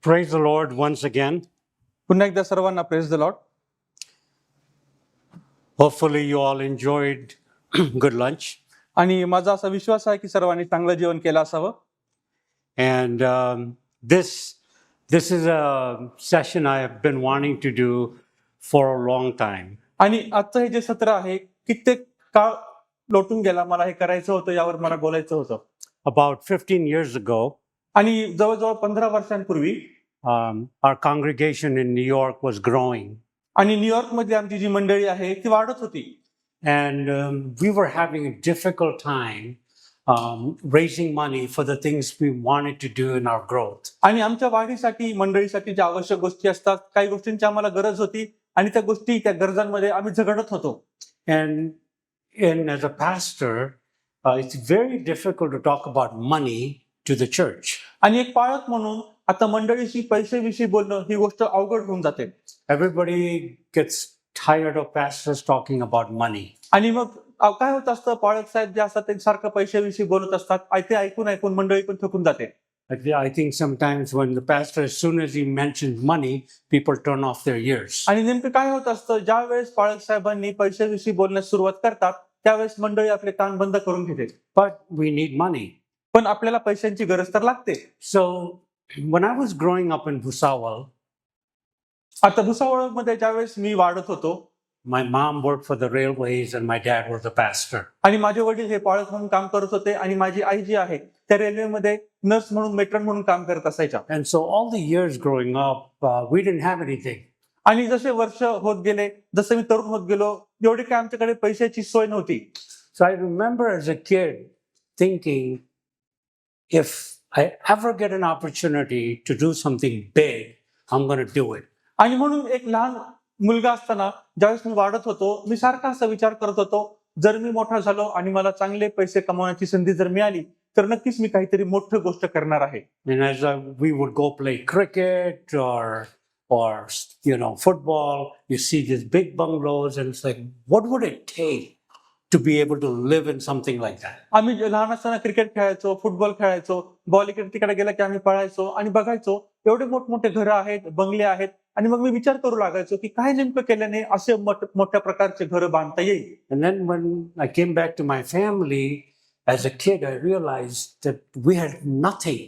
Praise the Lord once again. पुन्हा एकदा सर्वांना praise the Lord. Hopefully, you all enjoyed good lunch. आणि माझा असा विश्वास आहे की सर्वांनी चांगलं जेवण केलं असावं. And this is a session I have been wanting to do for a long time. आणि आजचं हे जे सत्र आहे कित्येक काळ लोटून गेला, मला हे करायचं होतं, यावर मला बोलायचं होतं. About 15 years ago, आणि जवळजवळ 15 वर्षांपूर्वी our congregation in New York was growing. आणि न्यूयॉर्क मध्ये आमची जी मंडळी आहे ती वाढत होती. And we were having a difficult time raising money for the things we wanted to do in our growth. आणि आमच्या वाढीसाठी, मंडळीसाठी ज्या आवश्यक गोष्टी असतात, काही गोष्टींची आम्हाला गरज होती आणि त्या गोष्टी, त्या गरजांमध्ये आम्ही झगडत होतो. And as a pastor, it's very difficult to talk about money to the church. आणि एक पाळक म्हणून आता मंडळीशी पैशाविषयी बोलणं ही गोष्ट अवघड होऊन जाते. Everybody gets tired of pastors talking about money. आणि मग काय होत असतं, पाळक साहेब जे असतात ते सारखं पैशाविषयी बोलत असतात. ते ऐकून ऐकून मंडळी पण थकून जाते. I think sometimes when the pastor, as soon as he mentions money, people turn off their ears. आणि नेमकं काय होत असतं, ज्या वेळेस पाळक साहेबांनी पैशाविषयी बोलण्यास सुरुवात करतात त्यावेळेस मंडळी आपले कान बंद करून घेते. But we need money. पण आपल्याला पैशांची गरज तर लागते. So when I was growing up in Bhusawal, आता भुसावळमध्ये ज्यावेळेस मी वाढत होतो, my mom worked for the railways and my dad was a pastor. आणि माझे वडील हे पाळक म्हणून काम करत होते आणि माझी आई जी आहे त्या रेल्वेमध्ये नर्स म्हणून, मेट्रन म्हणून काम करत असायच्या. And so all the years growing up, we didn't have anything. आणि जसे वर्ष होत गेले, जसं मी तरुण होत गेलो, एवढी काय आमच्याकडे पैशाची सोय नव्हती. So I remember as a kid thinking, if I ever get an opportunity to do something big, I'm going to do it. आणि म्हणून एक लहान मुलगा असताना ज्यावेळेस मी वाढत होतो, मी सारखा असा विचार करत होतो, जर मी मोठा झालो आणि मला चांगले पैसे कमवण्याची संधी जर मिळाली तर नक्कीच मी काहीतरी मोठी गोष्ट करणार आहे. And as we would go play cricket or football, you see these big bungalows and it's like, what would it take to be able to live in something like that? आम्ही लहान असताना क्रिकेट खेळायचो, football खेळायचो, ball इकडे तिकडे गेला की आम्ही पळायचो आणि बघायचो एवढे मोठमोठे घरं आहेत, बंगले आहेत. आणि मग मी विचार करू लागायचो की काय नेमकं केल्याने असे मोठ्या प्रकारचे घरं बांधता येईल. And then when I came back to my family as a kid, I realized that we had nothing.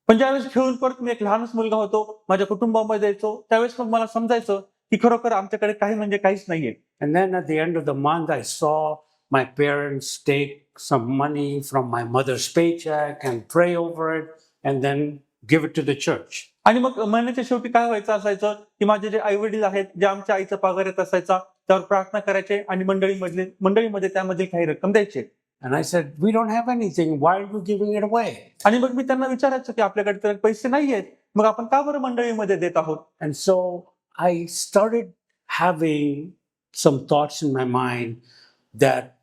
पण ज्यावेळेस खेळून परत मी एक लहानच मुलगा होतो, माझ्या कुटुंबामध्ये यायचो, त्यावेळेस मग मला समजायचं की खरोखर आमच्याकडे काही म्हणजे काहीच नाहीये. And then at the end of the month, I saw my parents take some money from my mother's paycheck and pray over it and then give it to the church. आणि मग महिन्याच्या शेवटी काय व्हायचं असायचं की माझे जे आई वडील आहेत, जे आमच्या आईचा पगार येत असायचा त्यावर प्रार्थना करायचे आणि मंडळीमध्ये त्यामध्ये काही रक्कम द्यायचे. And I said, we don't have anything. Why are we giving it away? आणि मग मी त्यांना विचारायचो की आपल्याकडे तर पैसे नाहीयेत, मग आपण का बरं मंडळीमध्ये देत आहोत. And so I started having some thoughts in my mind that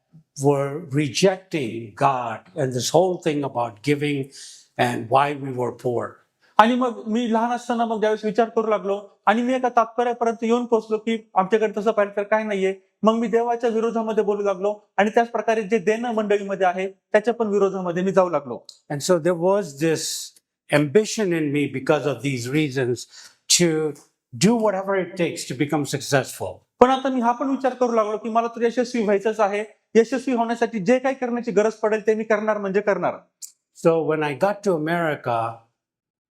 were rejecting God and this whole thing about giving and why we were poor. आणि मग मी लहान असताना मग ज्यावेळेस विचार करू लागलो आणि मी एका तात्पर्यापर्यंत येऊन पोहोचलो की आमच्याकडे तसं पाहिलं तर काय नाहीये. मग मी देवाच्या विरोधामध्ये बोलू लागलो आणि त्याच प्रकारे जे देणं मंडळीमध्ये आहे त्याच्या पण विरोधामध्ये मी जाऊ लागलो. And so there was this ambition in me because of these reasons to do whatever it takes to become successful. पण आता मी हा पण विचार करू लागलो की मला तर यशस्वी व्हायचंच आहे. यशस्वी होण्यासाठी जे काही करण्याची गरज पडेल ते मी करणार म्हणजे करणार. So when I got to America,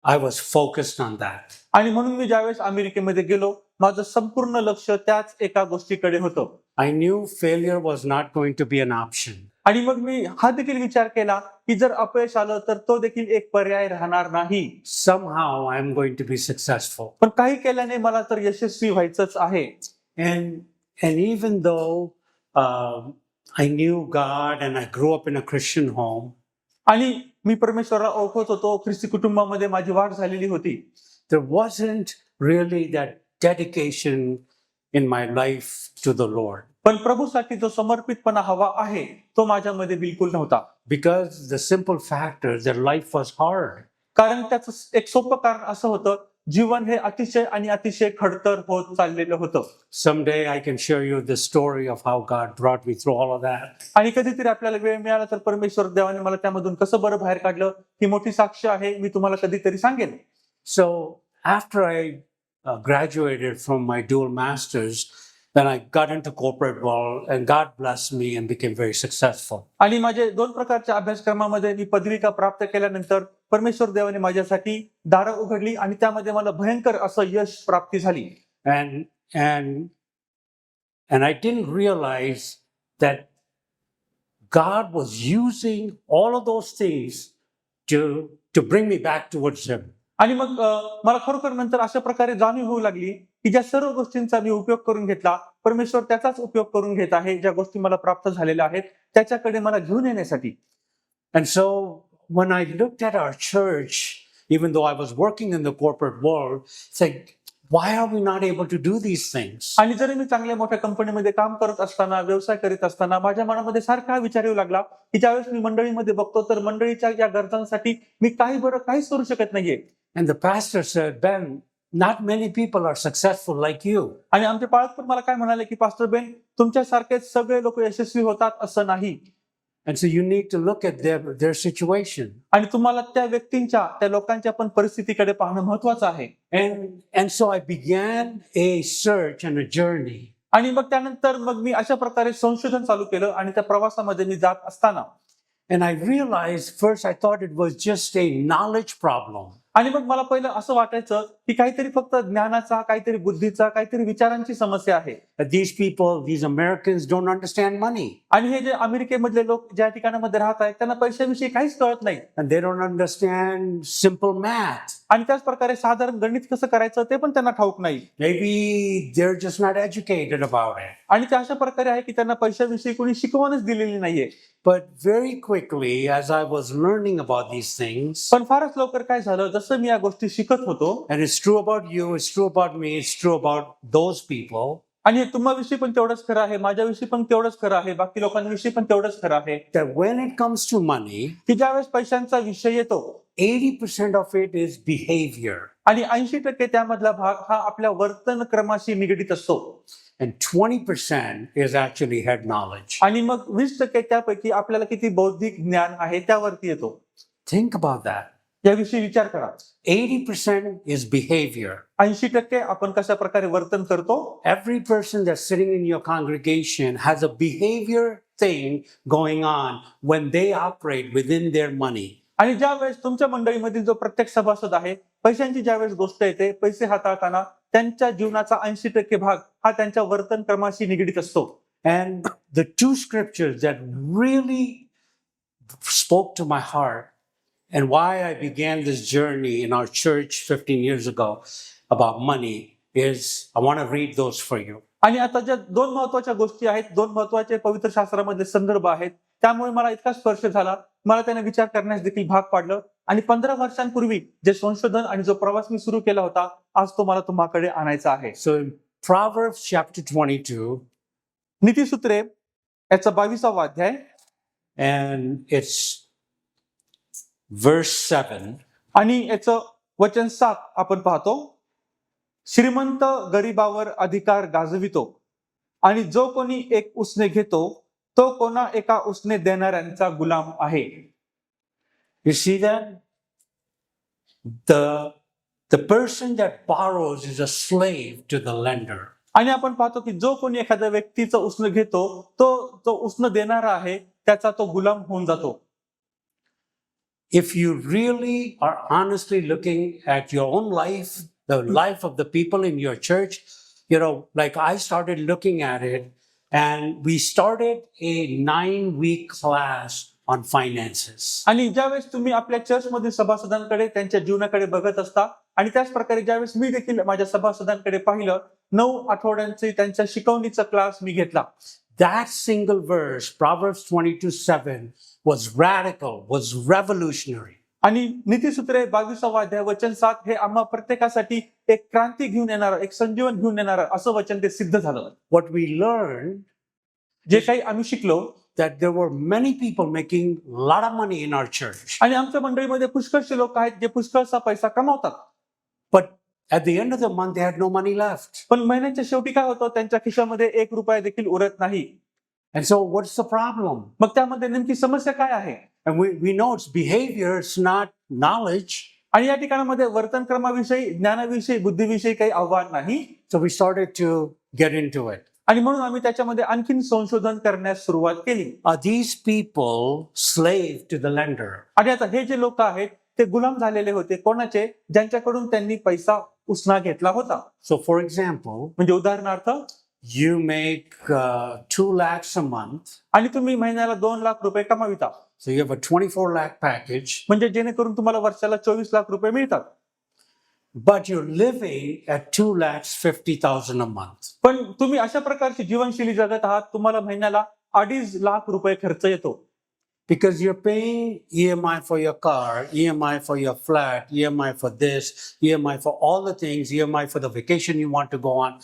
I was focused on that. आणि म्हणून मी ज्यावेळेस अमेरिकेमध्ये गेलो, माझं संपूर्ण लक्ष त्याच एका गोष्टीकडे होतं. I knew failure was not going to be an option. आणि मग मी हा देखील विचार केला की जर अपयश आलं तर तो देखील एक पर्याय राहणार नाही. Somehow I'm going to be successful. पण काही केल्याने मला तर यशस्वी व्हायचंच आहे. And even though I knew God and I grew up in a Christian home, आणि मी परमेश्वराला ओळखत होतो, ख्रिस्ती कुटुंबामध्ये माझी वाढ झालेली होती, there wasn't really that dedication in my life to the Lord. पण प्रभूसाठी जो समर्पितपणा हवा आहे तो माझ्यामध्ये बिलकुल नव्हता. Because the simple fact is that life was hard. कारण त्याचं एक सोपं कारण असं होतं, जीवन हे अतिशय आणि अतिशय खडतर होत चाललेलं होतं. Someday I can share you the story of how God brought me through all of that. आणि कधीतरी आपल्याला वेळ मिळाला तर परमेश्वर देवाने मला त्यामधून कसं बरं बाहेर काढलं ही मोठी साक्ष आहे, मी तुम्हाला कधीतरी सांगेन. So after I graduated from my dual masters, then I got into corporate world, and God blessed me and became very successful. आणि माझे 2 प्रकारच्या अभ्यासक्रमामध्ये मी पदविका प्राप्त केल्यानंतर परमेश्वर देवाने माझ्यासाठी दारं उघडली आणि त्यामध्ये मला भयंकर असं यश प्राप्ती झाली. And and and I didn't realize that God was using all of those things to bring me back towards Him. आणि मग मला खरोखर नंतर अशा प्रकारे जाणीव होऊ लागली की ज्या सर्व गोष्टींचा मी उपयोग करून घेतला, परमेश्वर त्याचाच उपयोग करून घेत आहे. ज्या गोष्टी मला प्राप्त झालेल्या आहेत त्याच्याकडे मला घेऊन येण्यासाठी. And so when I looked at our church, even though I was working in the corporate world, it's like, why are we not able to do these things? आणि जरी मी चांगल्या मोठ्या कंपनीमध्ये काम करत असताना, व्यवसाय करीत असताना माझ्या मनामध्ये सारखा विचार येऊ लागला की ज्यावेळेस मी मंडळीमध्ये बघतो तर मंडळीच्या या गरजांसाठी मी काहीच करू शकत नाहीये. And the pastor said, Ben, not many people are successful like you. आणि आमचे पालक पण मला काय म्हणाले की पास्टर बेन, तुमच्यासारखेच सगळे लोक यशस्वी होतात असं नाही. And so you need to look at their situation. आणि तुम्हाला त्या व्यक्तींच्या, त्या लोकांच्या पण परिस्थितीकडे पाहणं महत्वाचं आहे. And so I began a search and a journey. आणि मग त्यानंतर मग मी अशा प्रकारे संशोधन चालू केलं आणि त्या प्रवासामध्ये मी जात असताना And I realized first I thought it was just a knowledge problem. आणि मग मला पहिलं असं वाटायचं की काहीतरी फक्त ज्ञानाचा, काहीतरी बुद्धीचा, काहीतरी विचारांची समस्या आहे. That these Americans don't understand money. आणि हे जे अमेरिकेमधले लोक ज्या ठिकाणामध्ये राहत आहेत त्यांना पैशाविषयी काहीच कळत नाही. And they don't understand simple math. आणि त्याच प्रकारे साधारण गणित कसं करायचं ते पण त्यांना ठाऊक नाही. Maybe they're just not educated about it. आणि ते अशा प्रकारे आहे की त्यांना पैशाविषयी कोणी शिकवणच दिलेली नाहीये. But very quickly, as I was learning about these things, पण फारच लवकर काय झालं, जसं मी या गोष्टी शिकत होतो, and it's true about you, it's true about me, it's true about those people, आणि हे तुम्हाविषयी पण तेवढंच खरं आहे, माझ्याविषयी पण तेवढंच खरं आहे, बाकी लोकांविषयी पण तेवढंच खरं आहे, that when it comes to money, की ज्यावेळेस पैशांचा विषय येतो 80% of it is behavior, आणि 80% त्यामधला भाग हा आपल्या वर्तन क्रमाशी निगडीत असतो, and 20% is actually head knowledge. आणि मग 20% त्यापैकी आपल्याला किती बौद्धिक ज्ञान आहे त्यावरती येतो. Think about that. याविषयी विचार करा. 80% is behavior. 80% आपण कशा प्रकारे वर्तन करतो. Every person that's sitting in your congregation has a behavior thing going on when they operate within their money. आणि ज्या वेळेस तुमच्या मंडळीमधील जो प्रत्येक सभासद आहे, पैशांची ज्या वेळेस गोष्ट येते, पैसे हाताळताना त्यांच्या जीवनाचा 80% भाग हा त्यांच्या वर्तन क्रमाशी निगडीत असतो. And the two scriptures that really spoke to my heart and why I began this journey in our church 15 years ago about money is, I want to read those for you. आणि आता ज्या 2 महत्वाच्या गोष्टी आहेत, 2 महत्वाचे पवित्र शास्त्रामधले संदर्भ आहेत, त्यामुळे मला इतका स्पर्श झाला, मला त्याने विचार करण्यास देखील भाग पाडलं. आणि 15 वर्षांपूर्वी जे संशोधन आणि जो प्रवास मी सुरू केला होता, आज तो मला तुम्हाकडे आणायचा आहे. So in Proverbs chapter 22, नीतिसूत्रे याचा 22वा अध्याय and it's verse 7. आणि याचं वचन 7 आपण पाहतो. श्रीमंत गरीबावर अधिकार गाजवितो आणि जो कोणी एक उसने घेतो तो कोणा एका उसने देणाऱ्यांचा गुलाम आहे. You see that? The person that borrows is a slave to the lender. आणि आपण पाहतो की जो कोणी एखाद्या व्यक्तीचं उसनं घेतो तो जो उसनं देणारा आहे त्याचा तो गुलाम होऊन जातो. If you really are honestly looking at your own life, the life of the people in your church, like I started looking at it, and we started a 9-week class on finances. आणि ज्यावेळेस तुम्ही आपल्या चर्चमधील सभासदांकडे त्यांच्या जीवनाकडे बघत असता आणि त्याच प्रकारे ज्यावेळेस मी देखील माझ्या सभासदांकडे पाहिलं, 9 आठवड्यांचे त्यांच्या शिकवणीचा क्लास मी घेतला. That single verse, Proverbs 22:7, was radical, was revolutionary. आणि नीतिसूत्रे 22वा अध्याय वचन 7 हे आम्हा प्रत्येकासाठी एक क्रांती घेऊन येणारं, एक संजीवन घेऊन येणारं असं वचन ते सिद्ध झालं. What we learned, जे काही आम्ही शिकलो, that there were many people making a lot of money in our church. आणि आमच्या मंडळीमध्ये पुष्कळसे लोक आहेत जे पुष्कळसा पैसा कमावतात. But at the end of the month, they had no money left. पण महिन्याच्या शेवटी काय होतं, त्यांच्या खिशामध्ये 1 रुपया देखील उरत नाही. And so what's the problem? मग त्यामध्ये नेमकी समस्या काय आहे? And we know it's behavior, it's not knowledge. आणि या ठिकाणामध्ये वर्तनक्रमाविषयी, ज्ञानाविषयी, बुद्धीविषयी काही आव्हान नाही. So we started to get into it. आणि म्हणून आम्ही त्याच्यामध्ये आणखीन संशोधन करण्यास सुरुवात केली. Are these people slave to the lender? आणि आता हे जे लोक आहेत ते गुलाम झालेले होते कोणाचे? ज्यांच्याकडून त्यांनी पैसा उसना घेतला होता. So for example, म्हणजे उदाहरणार्थ, you make 2 lakhs a month. आणि तुम्ही महिन्याला 2 लाख रुपये कमाविता. So you have a 24 lakh package, म्हणजे जेणेकरून तुम्हाला वर्षाला 24 लाख रुपये मिळतात. but you're living at 2,50,000 a month. पण तुम्ही अशा प्रकारची जीवनशैली जगत आहात, तुम्हाला महिन्याला 2.5 लाख रुपये खर्च येतो. Because you're paying EMI for your car, EMI for your flat, EMI for this, EMI for all the things, EMI for the vacation you want to go on.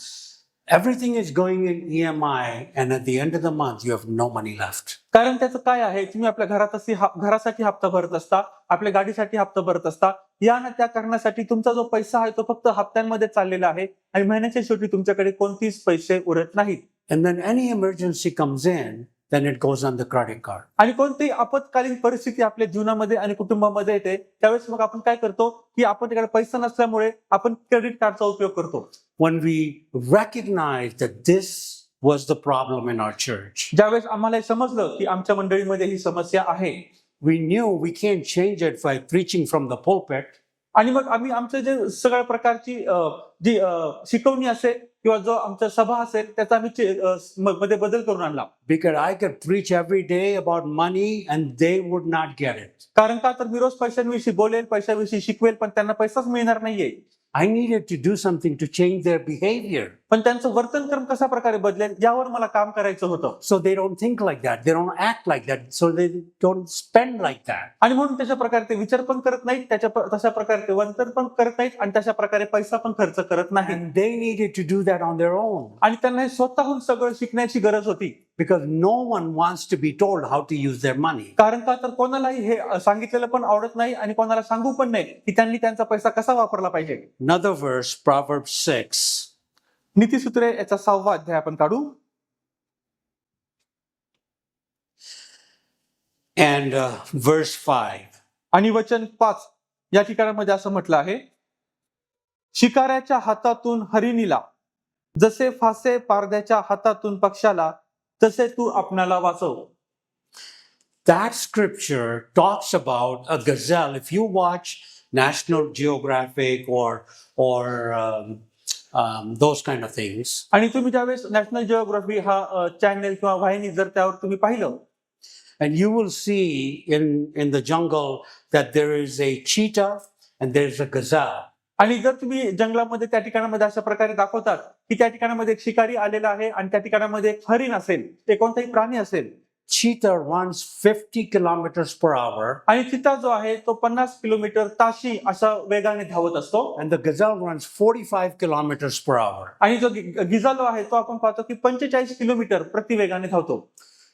Everything is going in EMI, and at the end of the month, you have no money left. कारण त्याचं काय आहे, तुम्ही आपल्या घरासाठी हप्ता भरत असता, आपल्या गाडीसाठी हप्ता भरत असता, या ना त्या कारणासाठी तुमचा जो पैसा आहे तो फक्त हप्त्यांमध्ये चाललेला आहे आणि महिन्याच्या शेवटी तुमच्याकडे कोणतीच पैसे उरत नाहीत. And then any emergency comes in, then it goes on the credit card. आणि कोणतीही आपत्कालीन परिस्थिती आपल्या जीवनामध्ये आणि कुटुंबामध्ये येते, त्यावेळेस मग आपण काय करतो की आपण तिकडे पैसा नसल्यामुळे आपण क्रेडिट कार्डचा उपयोग करतो. When we recognize that this was the problem in our church, ज्यावेळेस आम्हाला हे समजलं की आमच्या मंडळीमध्ये ही समस्या आहे, we knew we can't change it by preaching from the pulpit. आणि मग आम्ही आमचं जे सगळ्या प्रकारची जी शिकवणी असेल किंवा जो आमच्या सभा असेल त्याचा आम्ही मध्ये बदल करून आणला. Because I could preach every day about money and they would not get it. कारण का तर मी रोज पैशांविषयी बोलेल, पैशाविषयी शिकवेल, पण त्यांना पैसाच मिळणार नाहीये. I needed to do something to change their behavior. पण त्यांचं वर्तनक्रम कशा प्रकारे बदलेल यावर मला काम करायचं होतं. So they don't think like that. They don't act like that. So they don't spend like that. आणि म्हणून त्याच्या प्रकारे ते विचार पण करत नाहीत, तशा प्रकारे ते वर्तन पण करत नाहीत आणि तशा प्रकारे पैसा पण खर्च करत नाही. And they needed to do that on their own. आणि त्यांना हे स्वतःहून सगळं शिकण्याची गरज होती. Because no one wants to be told how to use their money. कारण का तर कोणालाही हे सांगितलेलं पण आवडत नाही आणि कोणाला सांगू पण नाही की त्यांनी त्यांचा पैसा कसा वापरला पाहिजे. Another verse, Proverbs 6. नीतिसूत्रे याचा 6वा अध्याय आपण काढू. And verse 5. आणि वचन 5 या ठिकाणामध्ये असं म्हटलं आहे, शिकाऱ्याच्या हातातून हरिणीला, जसे फासे पारध्याच्या हातातून पक्षाला, तसे तू आपणाला वाचव. That scripture talks about a gazelle. If you watch National Geographic or those kind of things, आणि तुम्ही ज्यावेळेस नॅशनल जिओग्राफी हा चॅनल किंवा वाहिनी जर त्यावर तुम्ही पाहिलं, and you will see in the jungle that there is a cheetah and there is a gazelle. आणि जर तुम्ही जंगलामध्ये त्या ठिकाणामध्ये अशा प्रकारे दाखवतात की त्या ठिकाणामध्ये एक शिकारी आलेला आहे आणि त्या ठिकाणामध्ये एक हरिण असेल, ते कोणताही प्राणी असेल. Cheetah runs 50 kilometers per hour आणि चिता जो आहे तो 50 किलोमीटर ताशी अशा वेगाने धावत असतो. and the gazelle runs 45 kilometers per hour. आणि जो गिजालो आहे तो आपण पाहतो की 45 किलोमीटर प्रति वेगाने धावतो.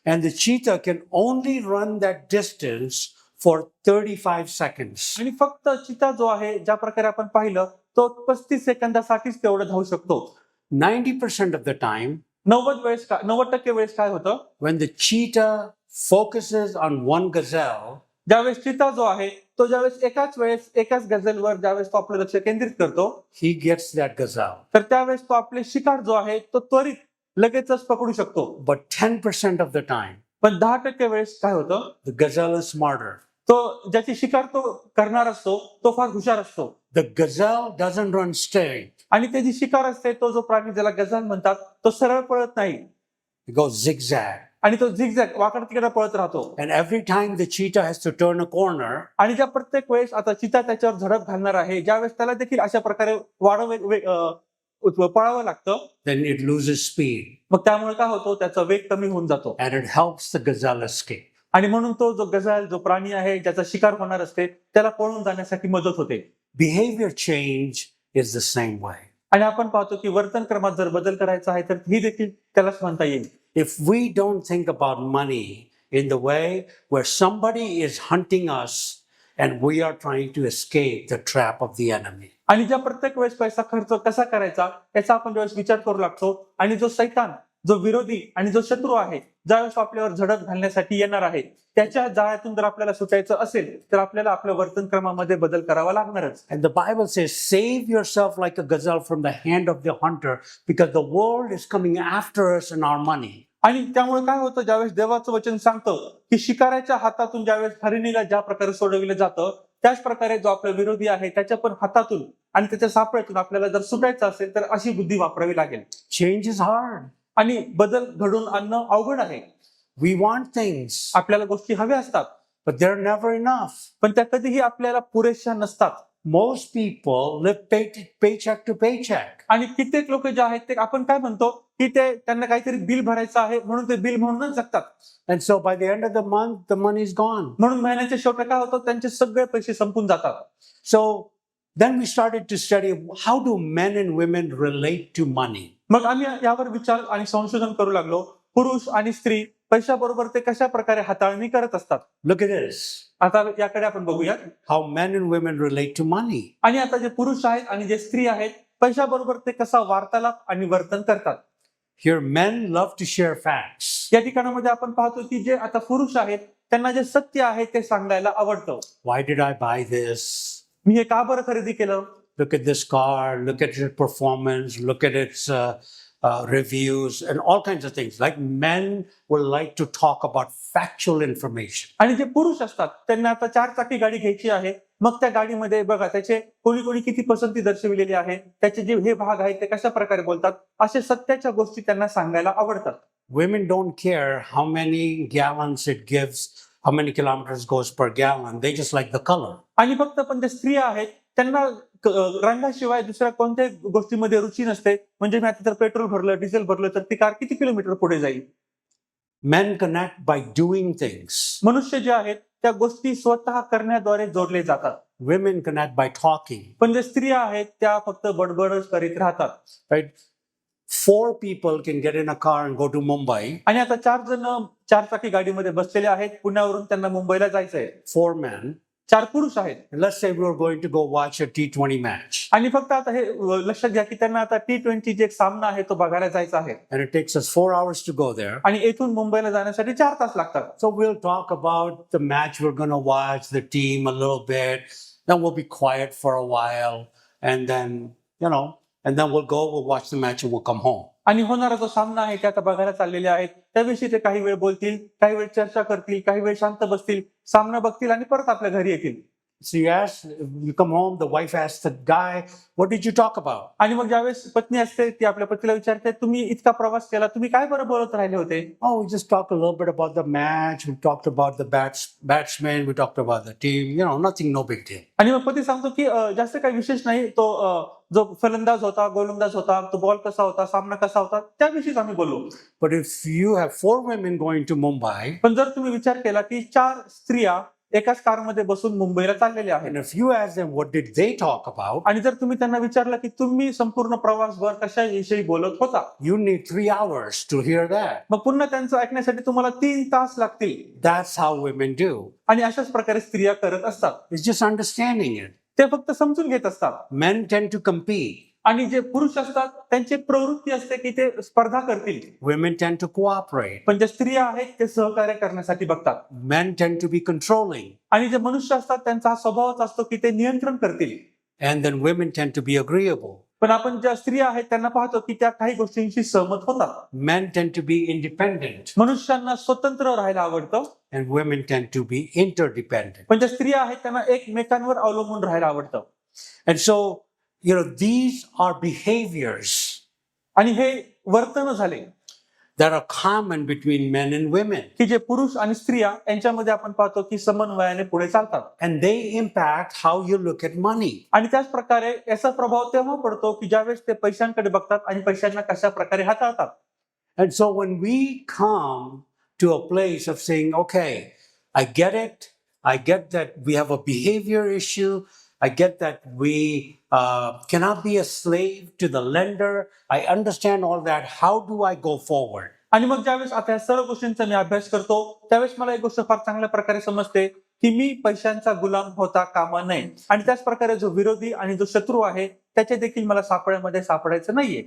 And the cheetah can only run that distance for 35 seconds. आणि फक्त चिता जो आहे ज्या प्रकारे आपण पाहिलं तो 35 सेकंदासाठीच तेवढं धावू शकतो. 90% of the time, 90% वेळेस काय होतं, when the cheetah focuses on one gazelle, ज्यावेळेस चिता जो आहे तो ज्यावेळेस एकाच गझलवर ज्यावेळेस तो आपलं लक्ष केंद्रित करतो, he gets that gazelle. तर त्यावेळेस तो आपले शिकार जो आहे तो त्वरित लगेचच पकडू शकतो. But 10% of the time, पण 10% वेळेस काय होतं, the gazelle is smarter. तो ज्याची शिकार तो करणार असतो तो फार हुशार असतो. The gazelle doesn't run straight. आणि ते जी शिकार असते, तो जो प्राणी ज्याला गझल म्हणतात, तो सरळ पळत नाही, It goes zigzag. आणि तो झिगझॅग वाकड तिकडे पळत राहतो. And every time the cheetah has to turn a corner, आणि ज्या प्रत्येक वेळेस आता चिता त्याच्यावर झडप घालणार आहे, ज्यावेळेस त्याला देखील अशा प्रकारे पळावं लागतं, then it loses speed. मग त्यामुळे काय होतो, त्याचा वेग कमी होऊन जातो. And it helps the gazelle escape. आणि म्हणून तो जो गझल, जो प्राणी आहे ज्याचा शिकार होणार असते, त्याला पळून जाण्यासाठी मदत होते. Behavior change is the same way. आणि आपण पाहतो की वर्तन क्रमात जर बदल करायचा आहे तर ही देखील त्यालाच म्हणता येईल. If we don't think about money in the way where somebody is hunting us and we are trying to escape the trap of the enemy. आणि ज्या प्रत्येक वेळेस पैसा खर्च कसा करायचा याचा आपण ज्यावेळेस विचार करू लागतो, आणि जो सैतान जो विरोधी आणि जो शत्रू आहे, ज्यावेळेस आपल्यावर झडप घालण्यासाठी येणार आहे, त्याच्या जाळ्यातून जर आपल्याला सुटायचं असेल तर आपल्याला आपल्या वर्तन क्रमामध्ये बदल करावा लागणारच. And the Bible says, save yourself like a gazelle from the hand of the hunter, because the world is coming after us and our money. आणि त्यामुळे काय होतं, ज्यावेळेस देवाचं वचन सांगतं की शिकाऱ्याच्या हातातून ज्यावेळेस हरिणीला ज्या प्रकारे सोडविलं जातं, त्याच प्रकारे जो आपला विरोधी आहे त्याच्या पण हातातून आणि त्याच्या सापळ्यातून आपल्याला जर सुटायचं असेल तर अशी बुद्धी वापरावी लागेल. Change is hard. आणि बदल घडवून आणणं अवघड आहे. We want things, आपल्याला गोष्टी हव्या असतात, but they're never enough. पण त्या कधीही आपल्याला पुरेशा नसतात. Most people live paycheck to paycheck. आणि कित्येक लोक जे आहेत ते आपण काय म्हणतो की त्यांना काहीतरी बिल भरायचं आहे म्हणून ते बिल म्हणूनच जगतात. And so by the end of the month, the money is gone. म्हणून महिन्याच्या शेवटी काय होतं, त्यांचे सगळे पैसे संपून जातात. So then we started to study, how do men and women relate to money? मग आम्ही यावर विचार आणि संशोधन करू लागलो. पुरुष आणि स्त्री पैशाबरोबर ते कशा प्रकारे हाताळणी करत असतात. Look at this. आता याकडे आपण बघूया. How men and women relate to money. आणि आता जे पुरुष आहेत आणि जे स्त्री आहेत, पैशाबरोबर ते कसा वार्तालाप आणि वर्तन करतात. Here, men love to share facts. या ठिकाणामध्ये आपण पाहतो की जे आता पुरुष आहेत त्यांना जे सत्य आहे ते सांगायला आवडतं. Why did I buy this? मी हे का बरं खरेदी केलं? Look at this car, look at its performance, look at its reviews, and all kinds of things. Like men will like to talk about factual information. आणि जे पुरुष असतात त्यांना आता 4 चाकी गाडी घ्यायची आहे, मग त्या गाडीमध्ये बघा त्याचे कोणी कोणी किती पसंती दर्शविलेली आहे, त्याचे जे हे भाग आहेत ते कशा प्रकारे बोलतात, असे सत्याच्या गोष्टी त्यांना सांगायला आवडतात. Women don't care how many gallons it gives, how many kilometers goes per gallon. They just like the color. आणि फक्त पण जे स्त्रिया आहेत त्यांना रंगाशिवाय दुसऱ्या कोणत्याही गोष्टीमध्ये रुची नसते. म्हणजे मी आता जर पेट्रोल भरलं, डिझेल भरलं तर ती कार किती किलोमीटर पुढे जाईल. Men connect by doing things. मनुष्य जे आहेत त्या गोष्टी स्वतः करण्याद्वारे जोडले जातात. Women connect by talking. पण जे स्त्रिया आहेत त्या फक्त बडबडच करीत राहतात. Right? 4 people can get in a car and go to Mumbai. आणि आता 4 जण 4 चाकी गाडीमध्ये बसलेले आहेत. पुण्यावरून त्यांना मुंबईला जायचंय. 4 men. 4 पुरुष आहेत. And let's say we were going to go watch a T20 match. आणि फक्त आता हे लक्षात घ्या की त्यांना आता T20 जे एक सामना आहे तो बघायला जायचा आहे. And it takes us 4 hours to go there. आणि येथून मुंबईला जाण्यासाठी 4 तास लागतात. So we'll talk about the match we're going to watch, the team a little bit. Then we'll be quiet for a while. And then, and then we'll watch the match and we'll come home. आणि होणारा जो सामना आहे ते आता बघायला चाललेले आहेत. त्याविषयी ते काही वेळ बोलतील, काही वेळ चर्चा करतील, काही वेळ शांत बसतील, सामना बघतील आणि परत आपल्या घरी येतील. So you come home, the wife asks the guy, what did you talk about? आणि मग ज्यावेळेस पत्नी असते ती आपल्या पतीला विचारते, तुम्ही इतका प्रवास केला, तुम्ही काय बरं बोलत राहिले होते? Oh, we just talked a little bit about the match. We talked about the batsmen. We talked about the team. Nothing, no big deal. आणि मग पती सांगतो की जास्त काही विशेष नाही, तो जो फलंदाज होता, गोलंदाज होता, तो बॉल कसा होता, सामना कसा होता, त्याविषयीच आम्ही बोललो. But if you have 4 women going to Mumbai, पण जर तुम्ही विचार केला की 4 स्त्रिया एकाच कारमध्ये बसून मुंबईला चाललेल्या आहेत, and if you ask them what did they talk about, आणि जर तुम्ही त्यांना विचारलं की तुम्ही संपूर्ण प्रवासभर कशाविषयी बोलत होता, you need 3 hours to hear that. मग पुन्हा त्यांचं ऐकण्यासाठी तुम्हाला 3 तास लागतील. That's how women do. आणि अशाच प्रकारे स्त्रिया करत असतात. It's just understanding it. ते फक्त समजून घेत असतात. Men tend to compete. आणि जे पुरुष असतात त्यांची प्रवृत्ती असते की ते स्पर्धा करतील. Women tend to cooperate. पण जे स्त्रिया आहेत ते सहकार्य करण्यासाठी बघतात. Men tend to be controlling. आणि जे मनुष्य असतात त्यांचा हा स्वभावच असतो की ते नियंत्रण करतील. And then women tend to be agreeable. पण आपण ज्या स्त्रिया आहेत त्यांना पाहतो की त्या काही गोष्टींशी सहमत होतात. Men tend to be independent. मनुष्यांना स्वतंत्र राहायला आवडतं. And women tend to be interdependent. पण ज्या स्त्रिया आहेत त्यांना एकमेकांवर अवलंबून राहायला आवडतं. And so, these are behaviors आणि हे वर्तन झाले that are common between men and women. की जे पुरुष आणि स्त्रिया यांच्यामध्ये आपण पाहतो की समन्वयाने पुढे चालतात. And they impact how you look at money. आणि त्याच प्रकारे याचा प्रभाव तेव्हा पडतो की ज्यावेळेस ते पैशांकडे बघतात आणि पैशांना कशा प्रकारे हाताळतात. And so when we come to a place of saying, okay, I get it. I get that we have a behavior issue. I get that we cannot be a slave to the lender. I understand all that. How do I go forward? आणि मग ज्यावेळेस आता या सर्व गोष्टींचा मी अभ्यास करतो त्यावेळेस मला एक गोष्ट फार चांगल्या प्रकारे समजते की मी पैशांचा गुलाम होता कामा नये. आणि त्याच प्रकारे जो विरोधी आणि जो शत्रू आहे त्याचे देखील मला सापळ्यामध्ये सापडायचं नाहीये.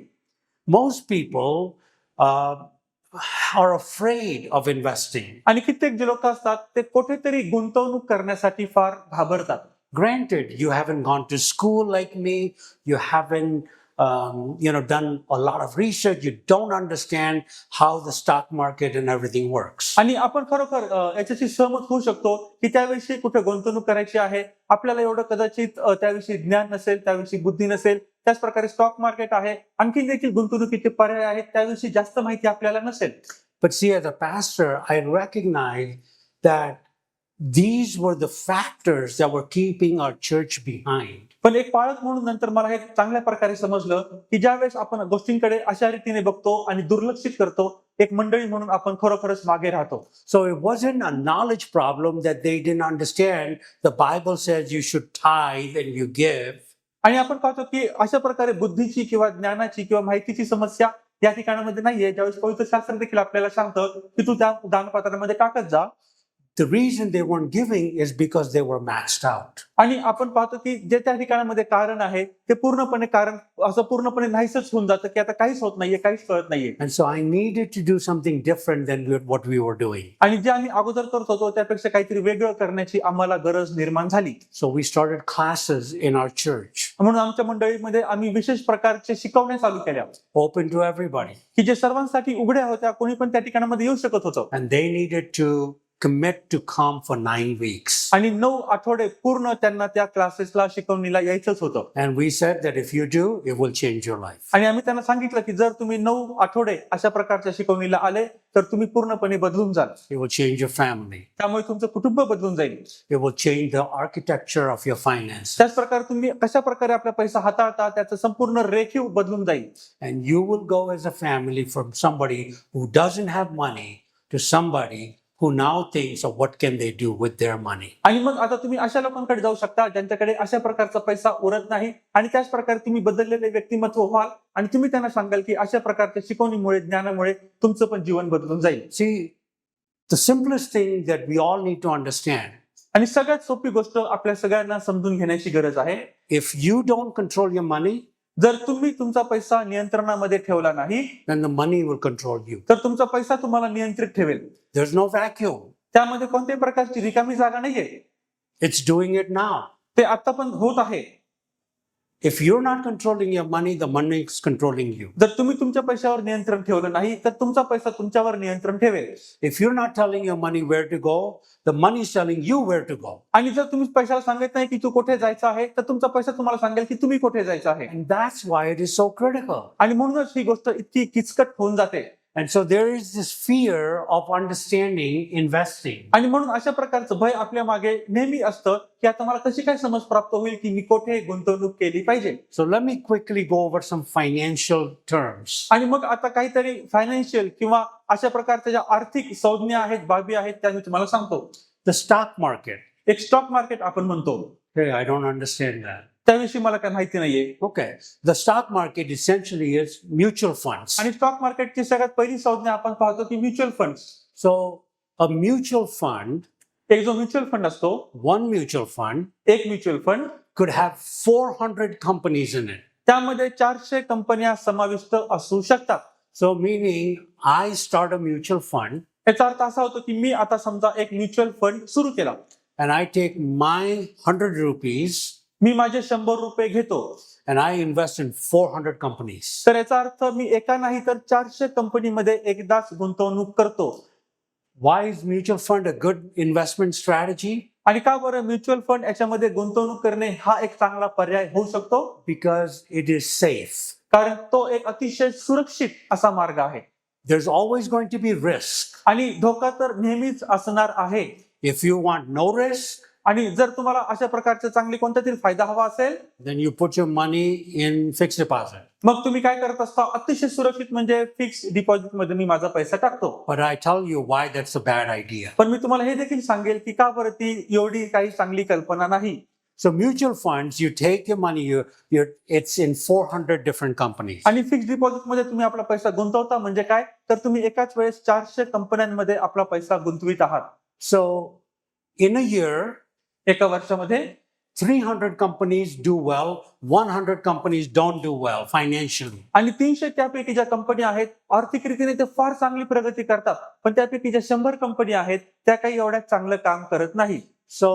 Most people are afraid of investing. आणि कित्येक जे लोक असतात ते कुठेतरी गुंतवणूक करण्यासाठी फार घाबरतात. Granted, you haven't gone to school like me. You haven't, done a lot of research. You don't understand how the stock market and everything works. आणि आपण खरोखर याच्याशी सहमत होऊ शकतो की त्याविषयी कुठे गुंतवणूक करायची आहे आपल्याला एवढं कदाचित त्याविषयी ज्ञान नसेल, त्याविषयी बुद्धी नसेल. त्याच प्रकारे स्टॉक मार्केट आहे, आणखी देखील गुंतवणुकीचे पर्याय आहेत, त्याविषयी जास्त माहिती आपल्याला नसेल. But see, as a pastor, I recognize that these were the factors that were keeping our church behind. पण एक पाळक म्हणून नंतर मला हे चांगल्या प्रकारे समजलं की ज्यावेळेस आपण गोष्टींकडे अशा रीतीने बघतो आणि दुर्लक्षित करतो, एक मंडळी म्हणून आपण खरोखरच मागे राहतो. So it wasn't a knowledge problem that they didn't understand. The Bible says you should tithe and you give. आणि आपण पाहतो की अशा प्रकारे बुद्धीची किंवा ज्ञानाची किंवा माहितीची समस्या या ठिकाणामध्ये नाहीये. ज्यावेळेस पवित्र शास्त्र देखील आपल्याला सांगतं की तू त्या दानपात्रामध्ये टाकत जा. The reason they weren't giving is because they were maxed out. आणि आपण पाहतो की जे त्या ठिकाणामध्ये कारण आहे ते पूर्णपणे कारण असं पूर्णपणे नाहीसच होऊन जातं की आता काहीच होत नाहीये, काहीच कळत नाहीये. And so I needed to do something different than what we were doing. आणि जे आम्ही अगोदर करत होतो त्यापेक्षा काहीतरी वेगळं करण्याची आम्हाला गरज निर्माण झाली. So we started classes in our church, म्हणून आमच्या मंडळीमध्ये आम्ही विशेष प्रकारचे शिकवण्या चालू केल्या open to everybody. की जे सर्वांसाठी उघड्या होत्या, कोणी पण त्या ठिकाणामध्ये येऊ शकत होतं. And they needed to commit to come for 9 weeks. आणि 9 आठवडे पूर्ण त्यांना त्या क्लासेसला शिकवणीला यायचंच होतं. And we said that if you do, it will change your life. आणि आम्ही त्यांना सांगितलं की जर तुम्ही 9 आठवडे अशा प्रकारच्या शिकवणीला आले तर तुम्ही पूर्णपणे बदलून जाल. It will change your family. त्यामुळे तुमचं कुटुंब बदलून जाईल. It will change the architecture of your finance. त्याच प्रकारे तुम्ही कशा प्रकारे आपला पैसा हाताळता त्याचं संपूर्ण रेखीव बदलून जाईल. And you will go as a family from somebody who doesn't have money to somebody who now thinks of what can they do with their money. आणि मग आता तुम्ही अशा लोकांकडे जाऊ शकता ज्यांच्याकडे अशा प्रकारचा पैसा उरत नाही आणि त्याच प्रकारे तुम्ही बदललेले व्यक्तिमत्व व्हाल आणि तुम्ही त्यांना सांगाल की अशा प्रकारच्या शिकवणीमुळे, ज्ञानामुळे तुमचं पण जीवन बदलून जाईल. See, the simplest thing that we all need to understand, आणि सगळ्यात सोपी गोष्ट आपल्या सगळ्यांना समजून घेण्याची गरज आहे. if you don't control your money, जर तुम्ही तुमचा पैसा नियंत्रणामध्ये ठेवला नाही then the money will control you. तर तुमचा पैसा तुम्हाला नियंत्रित ठेवेल. There's no vacuum. त्यामध्ये कोणत्याही प्रकारची रिकामी जागा नाहीये. It's doing it now. ते आता पण होत आहे. If you're not controlling your money, the money is controlling you. जर तुम्ही तुमच्या पैशावर नियंत्रण ठेवलं नाही तर तुमचा पैसा तुमच्यावर नियंत्रण ठेवेल. If you're not telling your money where to go, the money is telling you where to go. आणि जर तुम्ही पैशाला सांगत नाही की तू कुठे जायचं आहे तर तुमचा पैसा तुम्हाला सांगेल की तुम्ही कुठे जायचं आहे. And that's why it is so critical. आणि म्हणूनच ही गोष्ट इतकी किचकट होऊन जाते. And so there is this fear of understanding investing. आणि म्हणून अशा प्रकारचं भय आपल्या मागे नेहमी असतं की आता मला कशी काय समज प्राप्त होईल की मी कुठे गुंतवणूक केली पाहिजे. So let me quickly go over some financial terms. आणि मग आता काहीतरी फायनान्शियल किंवा अशा प्रकारच्या ज्या आर्थिक संज्ञा आहेत, बाबी आहेत त्या मी तुम्हाला सांगतो. The stock market. एक स्टॉक मार्केट आपण म्हणतो. Hey, I don't understand that. त्याविषयी मला काही माहिती नाहीये. Okay. The stock market essentially is mutual funds. आणि स्टॉक मार्केटची सगळ्यात पहिली संज्ञा आपण पाहतो की mutual fund. So a mutual fund, एक जो म्युच्युअल फंड असतो, one mutual fund एक mutual fund could have 400 companies in it. त्यामध्ये 400 कंपन्या समाविष्ट असू शकतात. So meaning I start a mutual fund याचा अर्थ असा होतो की मी आता समजा एक म्युच्युअल फंड सुरू केला and I take my 100 rupees मी माझे 100 रुपये घेतो and I invest in 400 companies. तर याचा अर्थ मी एका नाही तर 400 कंपनीमध्ये एकदाच गुंतवणूक करतो. Why is mutual fund a good investment strategy? आणि का बरं म्युच्युअल फंड याच्यामध्ये गुंतवणूक करणे हा एक चांगला पर्याय होऊ शकतो? Because it is safe. कारण तो एक अतिशय सुरक्षित असा मार्ग आहे. There's always going to be risk. आणि धोका तर नेहमीच असणार आहे. If you want no risk, आणि जर तुम्हाला अशा प्रकारचा चांगली कोणता तरी फायदा हवा असेल then you put your money in fixed deposit. मग तुम्ही काय करत असता? अतिशय सुरक्षित म्हणजे फिक्स डिपॉझिट मध्ये मी माझा पैसा टाकतो. But I tell you why that's a bad idea. पण मी तुम्हाला हे देखील सांगेल की का बरं ती एवढी काही चांगली कल्पना नाही. So mutual funds, you take your money, it's in 400 different companies. आणि फिक्स डिपॉझिट मध्ये तुम्ही आपला पैसा गुंतवता म्हणजे काय तर तुम्ही एकाच वेळेस 400 कंपन्यांमध्ये आपला पैसा गुंतवित आहात. So in a year, एका वर्षामध्ये 300 companies do well, 100 companies don't do well financially. आणि 300 त्यापैकी ज्या कंपनी आहेत आर्थिक रीतीने ते फार चांगली प्रगती करतात, पण त्यापैकी ज्या 100 कंपनी आहेत त्या काही एवढ्या चांगलं काम करत नाही. So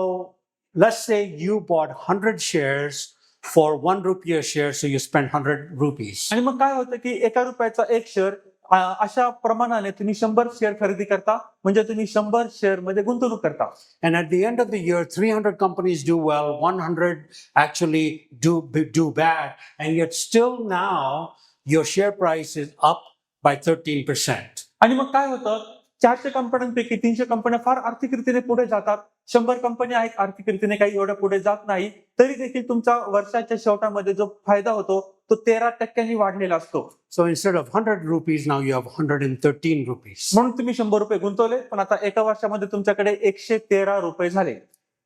let's say you bought 100 shares for 1 rupee a share, so you spent 100 rupees. आणि मग काय होतं की ₹1 एक शेअर अशा प्रमाणाने तुम्ही 100 शेअर खरेदी करता, म्हणजे तुम्ही 100 शेअर मध्ये गुंतवणूक करता. And at the end of the year, 300 companies do well, 100 actually do bad, and yet still now your share price is up by 13%. आणि मग काय होतं, 400 कंपन्यांपैकी 300 कंपन्या फार आर्थिक रीतीने पुढे जातात, 100 कंपन्या आहेत आर्थिक रीतीने काही एवढ्या पुढे जात नाही, तरी देखील तुमचा वर्षाच्या शेवटामध्ये जो फायदा होतो तो 13% वाढलेला असतो. So instead of 100 rupees, now you have 113 rupees. म्हणून तुम्ही ₹100 गुंतवले, पण आता एका वर्षामध्ये तुमच्याकडे ₹113 झाले.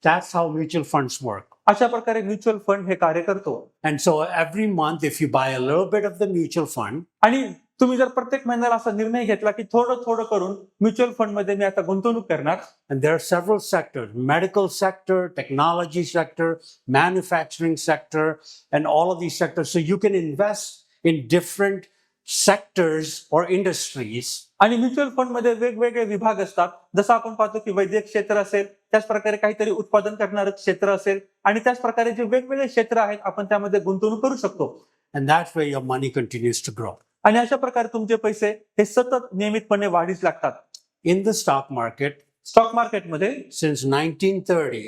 That's how mutual funds work. अशा प्रकारे म्युच्युअल फंड हे कार्य करतो. And so every month, if you buy a little bit of the mutual fund, आणि तुम्ही जर प्रत्येक महिन्याला असा निर्णय घेतला की थोडं थोडं करून म्युच्युअल फंड मध्ये मी आता गुंतवणूक करणार, and there are several sectors, medical sector, technology sector, manufacturing sector, and all of these sectors. So you can invest in different sectors or industries. आणि म्युच्युअल फंड मध्ये वेगवेगळे विभाग असतात. जसं आपण पाहतो की वैद्यक क्षेत्र असेल, त्याच प्रकारे काहीतरी उत्पादन करणारं क्षेत्र असेल, आणि त्याच प्रकारे जे वेगवेगळे क्षेत्र आहेत आपण त्यामध्ये गुंतवणूक करू शकतो. And that way your money continues to grow. आणि अशा प्रकारे तुमचे पैसे हे सतत नियमितपणे वाढीस लागतात. In the stock market, stock मार्केटमध्ये since 1930,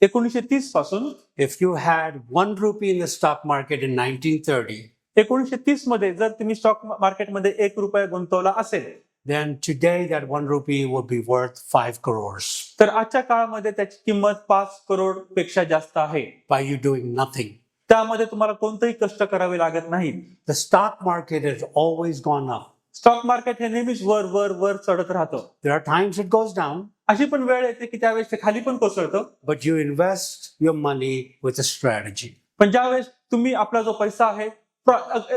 1930 पासून, if you had 1 rupee in the stock market in 1930, 1930 मध्ये जर तुम्ही स्टॉक मार्केटमध्ये ₹1 गुंतवला असेल, then today that 1 rupee would be worth 5 crores तर आजच्या काळामध्ये त्याची किंमत 5 करोड पेक्षा जास्त आहे. by you doing nothing. त्यामध्ये तुम्हाला कोणतेही कष्ट करावे लागत नाही. The stock market has always gone up. Stock market हे नेहमीच वर वर वर चढत राहतं. There are times it goes down, अशी पण वेळ येते की त्यावेळेस ते खाली पण कोसळतं. but you invest your money with a strategy. पण ज्यावेळेस तुम्ही आपला जो पैसा आहे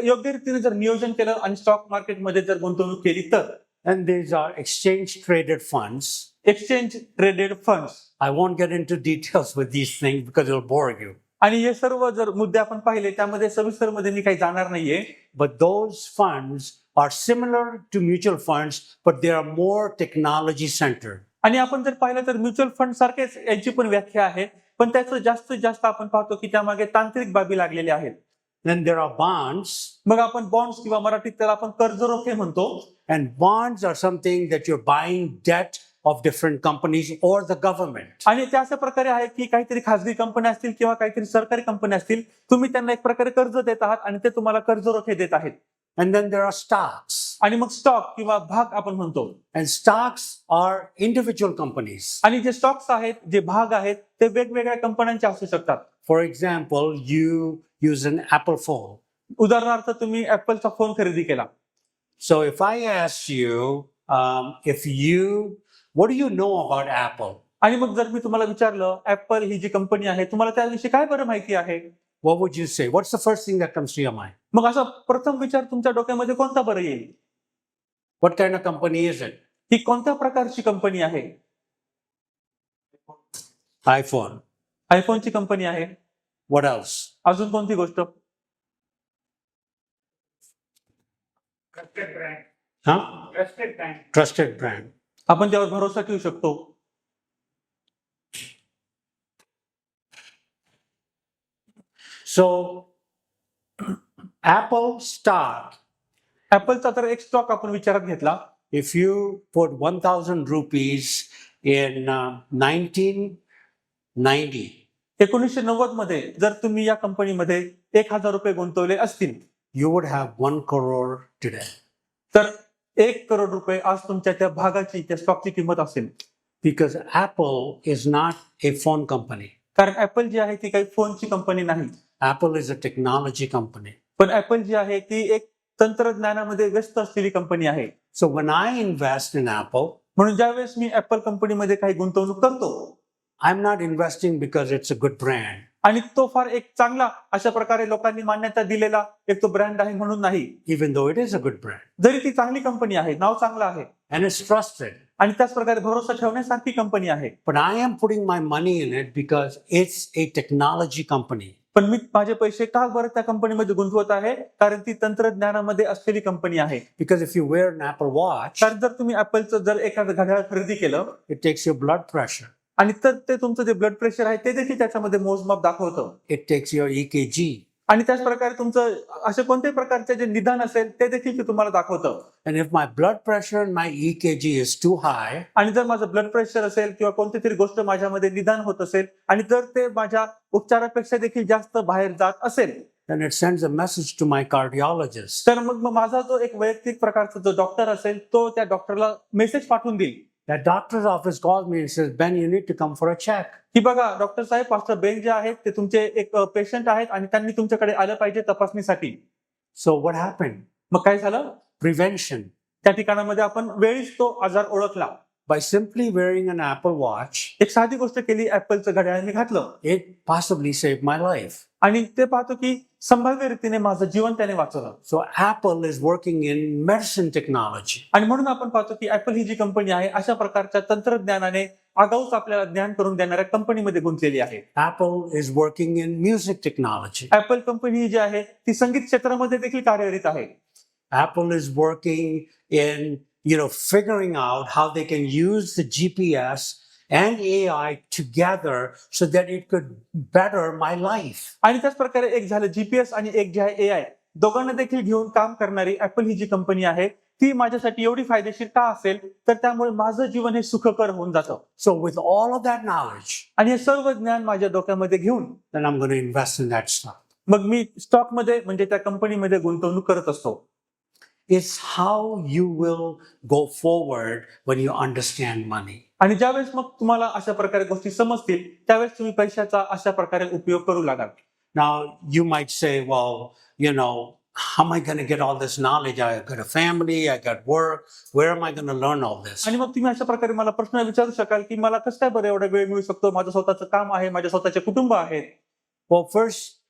योग्य रीतीने जर नियोजन केलं आणि स्टॉक मार्केटमध्ये जर गुंतवणूक केली तर, And these are exchange traded funds. Exchange traded funds, I won't get into details with these things because it'll bore you. आणि हे सर्व जर मुद्दे आपण पाहिले त्यामध्ये सविस्तर मध्ये मी काही जाणार नाहीये. But those funds are similar to mutual funds, but they are more technology centered. आणि आपण जर पाहिलं तर म्युच्युअल फंड सारखेच यांची पण व्याख्या आहे, पण त्याचं जास्तीत जास्त आपण पाहतो की त्यामागे तांत्रिक बाबी लागलेल्या आहेत. Then there are bonds, मग आपण बॉन्ड्स किंवा मराठीत त्याला आपण कर्ज रोखे म्हणतो. and bonds are something that you're buying debt of different companies or the government. आणि त्या अशा प्रकारे आहे की काहीतरी खासगी कंपन्या असतील किंवा काहीतरी सरकारी कंपन्या असतील, तुम्ही त्यांना एक प्रकारे कर्ज देत आहात आणि ते तुम्हाला कर्ज रोखे देत आहेत. And then there are stocks. आणि मग स्टॉक किंवा भाग आपण म्हणतो. And stocks are individual companies. आणि जे स्टॉक्स आहेत, जे भाग आहेत, ते वेगवेगळ्या कंपन्यांचे असू शकतात. For example, you use an Apple phone. उदाहरणार्थ तुम्ही ऍपलचा फोन खरेदी केला. So if I asked you, what do you know about Apple? आणि मग जर मी तुम्हाला विचारलं ऍपल ही जी कंपनी आहे तुम्हाला त्याविषयी काय बरं माहिती आहे, What would you say? What's the first thing that comes to your mind? मग असा प्रथम विचार तुमच्या डोक्यामध्ये कोणता बरं येईल? What kind of company is it? ही कोणत्या प्रकारची कंपनी आहे? iPhone. आयफोनची कंपनी आहे. What else? अजून कोणती गोष्ट? Trusted brand. Huh? Trusted brand. Trusted brand. आपण त्यावर भरोसा ठेवू शकतो. So, Apple stock, ऍपलचा तर एक स्टॉक आपण विचारात घेतला. if you put 1,000 rupees in 1990, 1990 मध्ये जर तुम्ही या कंपनीमध्ये ₹1,000 गुंतवले असतील you would have 1 crore today. तर ₹1 करोड आज तुमच्या त्या भागाची, त्या स्टॉकची किंमत असेल. Because Apple is not a phone company. कारण ऍपल जी आहे ती काही फोनची कंपनी नाही, Apple is a technology company. पण ऍपल जी आहे ती एक तंत्रज्ञानामध्ये व्यस्त असलेली कंपनी आहे. So when I invest in Apple, म्हणून ज्यावेळेस मी ऍपल कंपनीमध्ये काही गुंतवणूक करतो, I'm not investing because it's a good brand. आणि तो फार एक चांगला अशा प्रकारे लोकांनी मान्यता दिलेला एक तो ब्रँड आहे म्हणून नाही. even though it is a good brand जरी ती चांगली कंपनी आहे, नाव चांगलं आहे and it's trusted. आणि त्याच प्रकारे भरोसा ठेवण्यासारखी कंपनी आहे. But I am putting my money in it because it's a technology company. पण मी माझे पैसे का बरं त्या कंपनीमध्ये गुंतवत आहे? कारण ती तंत्रज्ञानामध्ये असलेली कंपनी आहे. Because if you wear an Apple Watch, कारण जर तुम्ही ऍपलचं जर एखादं घड्याळ खरेदी केलं it takes your blood pressure, आणि तर ते तुमचं जे ब्लड प्रेशर आहे ते देखील त्याच्यामध्ये मोजमाप दाखवतं. it takes your EKG. आणि त्याच प्रकारे तुमचं असे कोणत्याही प्रकारचे जे निदान असेल ते देखील ते तुम्हाला दाखवतं. And if my blood pressure and my EKG is too high, आणि जर माझं ब्लड प्रेशर असेल किंवा कोणती तरी गोष्ट माझ्यामध्ये निदान होत असेल आणि जर ते माझ्या उपचारापेक्षा देखील जास्त बाहेर जात असेल, then it sends a message to my cardiologist. तर मग माझा जो एक वैयक्तिक प्रकारचा जो डॉक्टर असेल तो त्या डॉक्टरला मेसेज पाठवून देईल That doctor's office calls me and says, Ben, you need to come for a check. की बघा डॉक्टर साहेब, पास्टर बेन जे आहेत ते तुमचे एक पेशंट आहेत आणि त्यांनी तुमच्याकडे आलं पाहिजे तपासणीसाठी. So what happened? मग काय झालं? Prevention. त्या ठिकाणामध्ये आपण वेळीच तो आजार ओळखला. By simply wearing an Apple Watch, एक साधी गोष्ट केली, ऍपलचं घड्याळ मी घातलं it possibly saved my life. आणि ते पाहतो की संभाव्य रीतीने माझं जीवन त्याने वाचवलं. So Apple is working in medicine technology. आणि म्हणून आपण पाहतो की ऍपल ही जी कंपनी आहे अशा प्रकारच्या तंत्रज्ञानाने आगाऊच आपल्याला ज्ञान करून देणाऱ्या कंपनीमध्ये गुंतलेली आहे. Apple is working in music technology. Apple company ही जी आहे ती संगीत क्षेत्रामध्ये देखील कार्यरत आहे. Apple is working in, figuring out how they can use the GPS and AI together so that it could better my life. आणि त्याच प्रकारे एक झालं जीपीएस आणि एक जे आहे एआय, दोघांना देखील घेऊन काम करणारी ऍपल ही जी कंपनी आहे ती माझ्यासाठी एवढी फायदेशीर का असेल, तर त्यामुळे माझं जीवन हे सुखकर होऊन जातं. So with all of that knowledge, आणि हे सर्व ज्ञान माझ्या डोक्यामध्ये घेऊन then I'm going to invest in that stock. मग मी स्टॉकमध्ये म्हणजे त्या कंपनीमध्ये गुंतवणूक करत असतो. It's how you will go forward when you understand money. आणि ज्यावेळेस मग तुम्हाला अशा प्रकारे गोष्टी समजतील त्यावेळेस तुम्ही पैशाचा अशा प्रकारे उपयोग करू लागाल. Now, you might say, well, how am I going to get all this knowledge? I got a family, I got work. Where am I going to learn all this? आणि मग तुम्ही अशा प्रकारे मला प्रश्न विचारू शकाल की मला कसं काय बरं एवढा वेळ मिळू शकतो, माझं स्वतःचं काम आहे, माझ्या स्वतःचे कुटुंब आहेत. Well, first,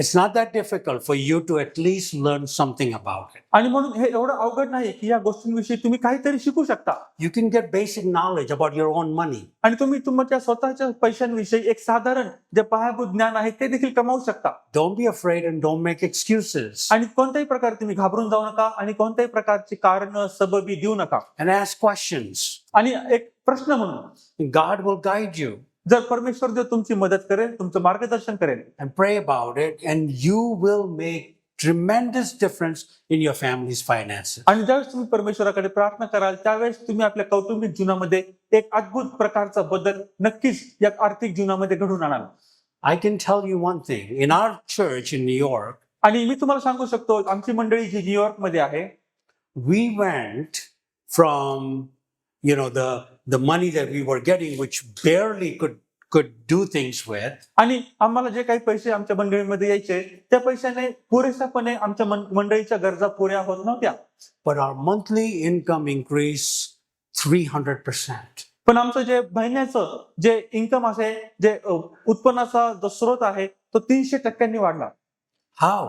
it's not that difficult for you to at least learn something about it. आणि म्हणून हे एवढं अवघड नाही की या गोष्टींविषयी तुम्ही काहीतरी शिकू शकता. You can get basic knowledge about your own money. आणि तुम्ही तुमच्या स्वतःच्या पैशांविषयी एक साधारण जे पायाभूत ज्ञान आहे ते देखील कमावू शकता. Don't be afraid and don't make excuses. आणि कोणत्याही प्रकारे तुम्ही घाबरून जाऊ नका आणि कोणत्याही प्रकारची कारण सबबी देऊ नका. And ask questions. आणि एक प्रश्न म्हणून God will guide you. जर परमेश्वर जर तुमची मदत करेल, तुमचं मार्गदर्शन करेल And pray about it, and you will make tremendous difference in your family's finances. आणि ज्यावेळेस तुम्ही परमेश्वराकडे प्रार्थना कराल त्यावेळेस तुम्ही आपल्या कौटुंबिक जीवनामध्ये एक अद्भुत प्रकारचा बदल नक्कीच या आर्थिक जीवनामध्ये घडून आणाल. I can tell you one thing. In our church in New York, आणि मी तुम्हाला सांगू शकतो आमची मंडळी जी न्यूयॉर्क मध्ये आहे, we went from the money that we were getting, which barely could do things with, आणि आम्हाला जे काही पैसे आमच्या मंडळीमध्ये यायचे त्या पैशाने पुरेसापणे आमच्या मंडळीच्या गरजा पुऱ्या होत नव्हत्या. but our monthly income increased 300%. पण आमचं जे महिन्याचं जे इन्कम आहे, जे उत्पन्नाचा जो स्रोत आहे तो 300% वाढला. How?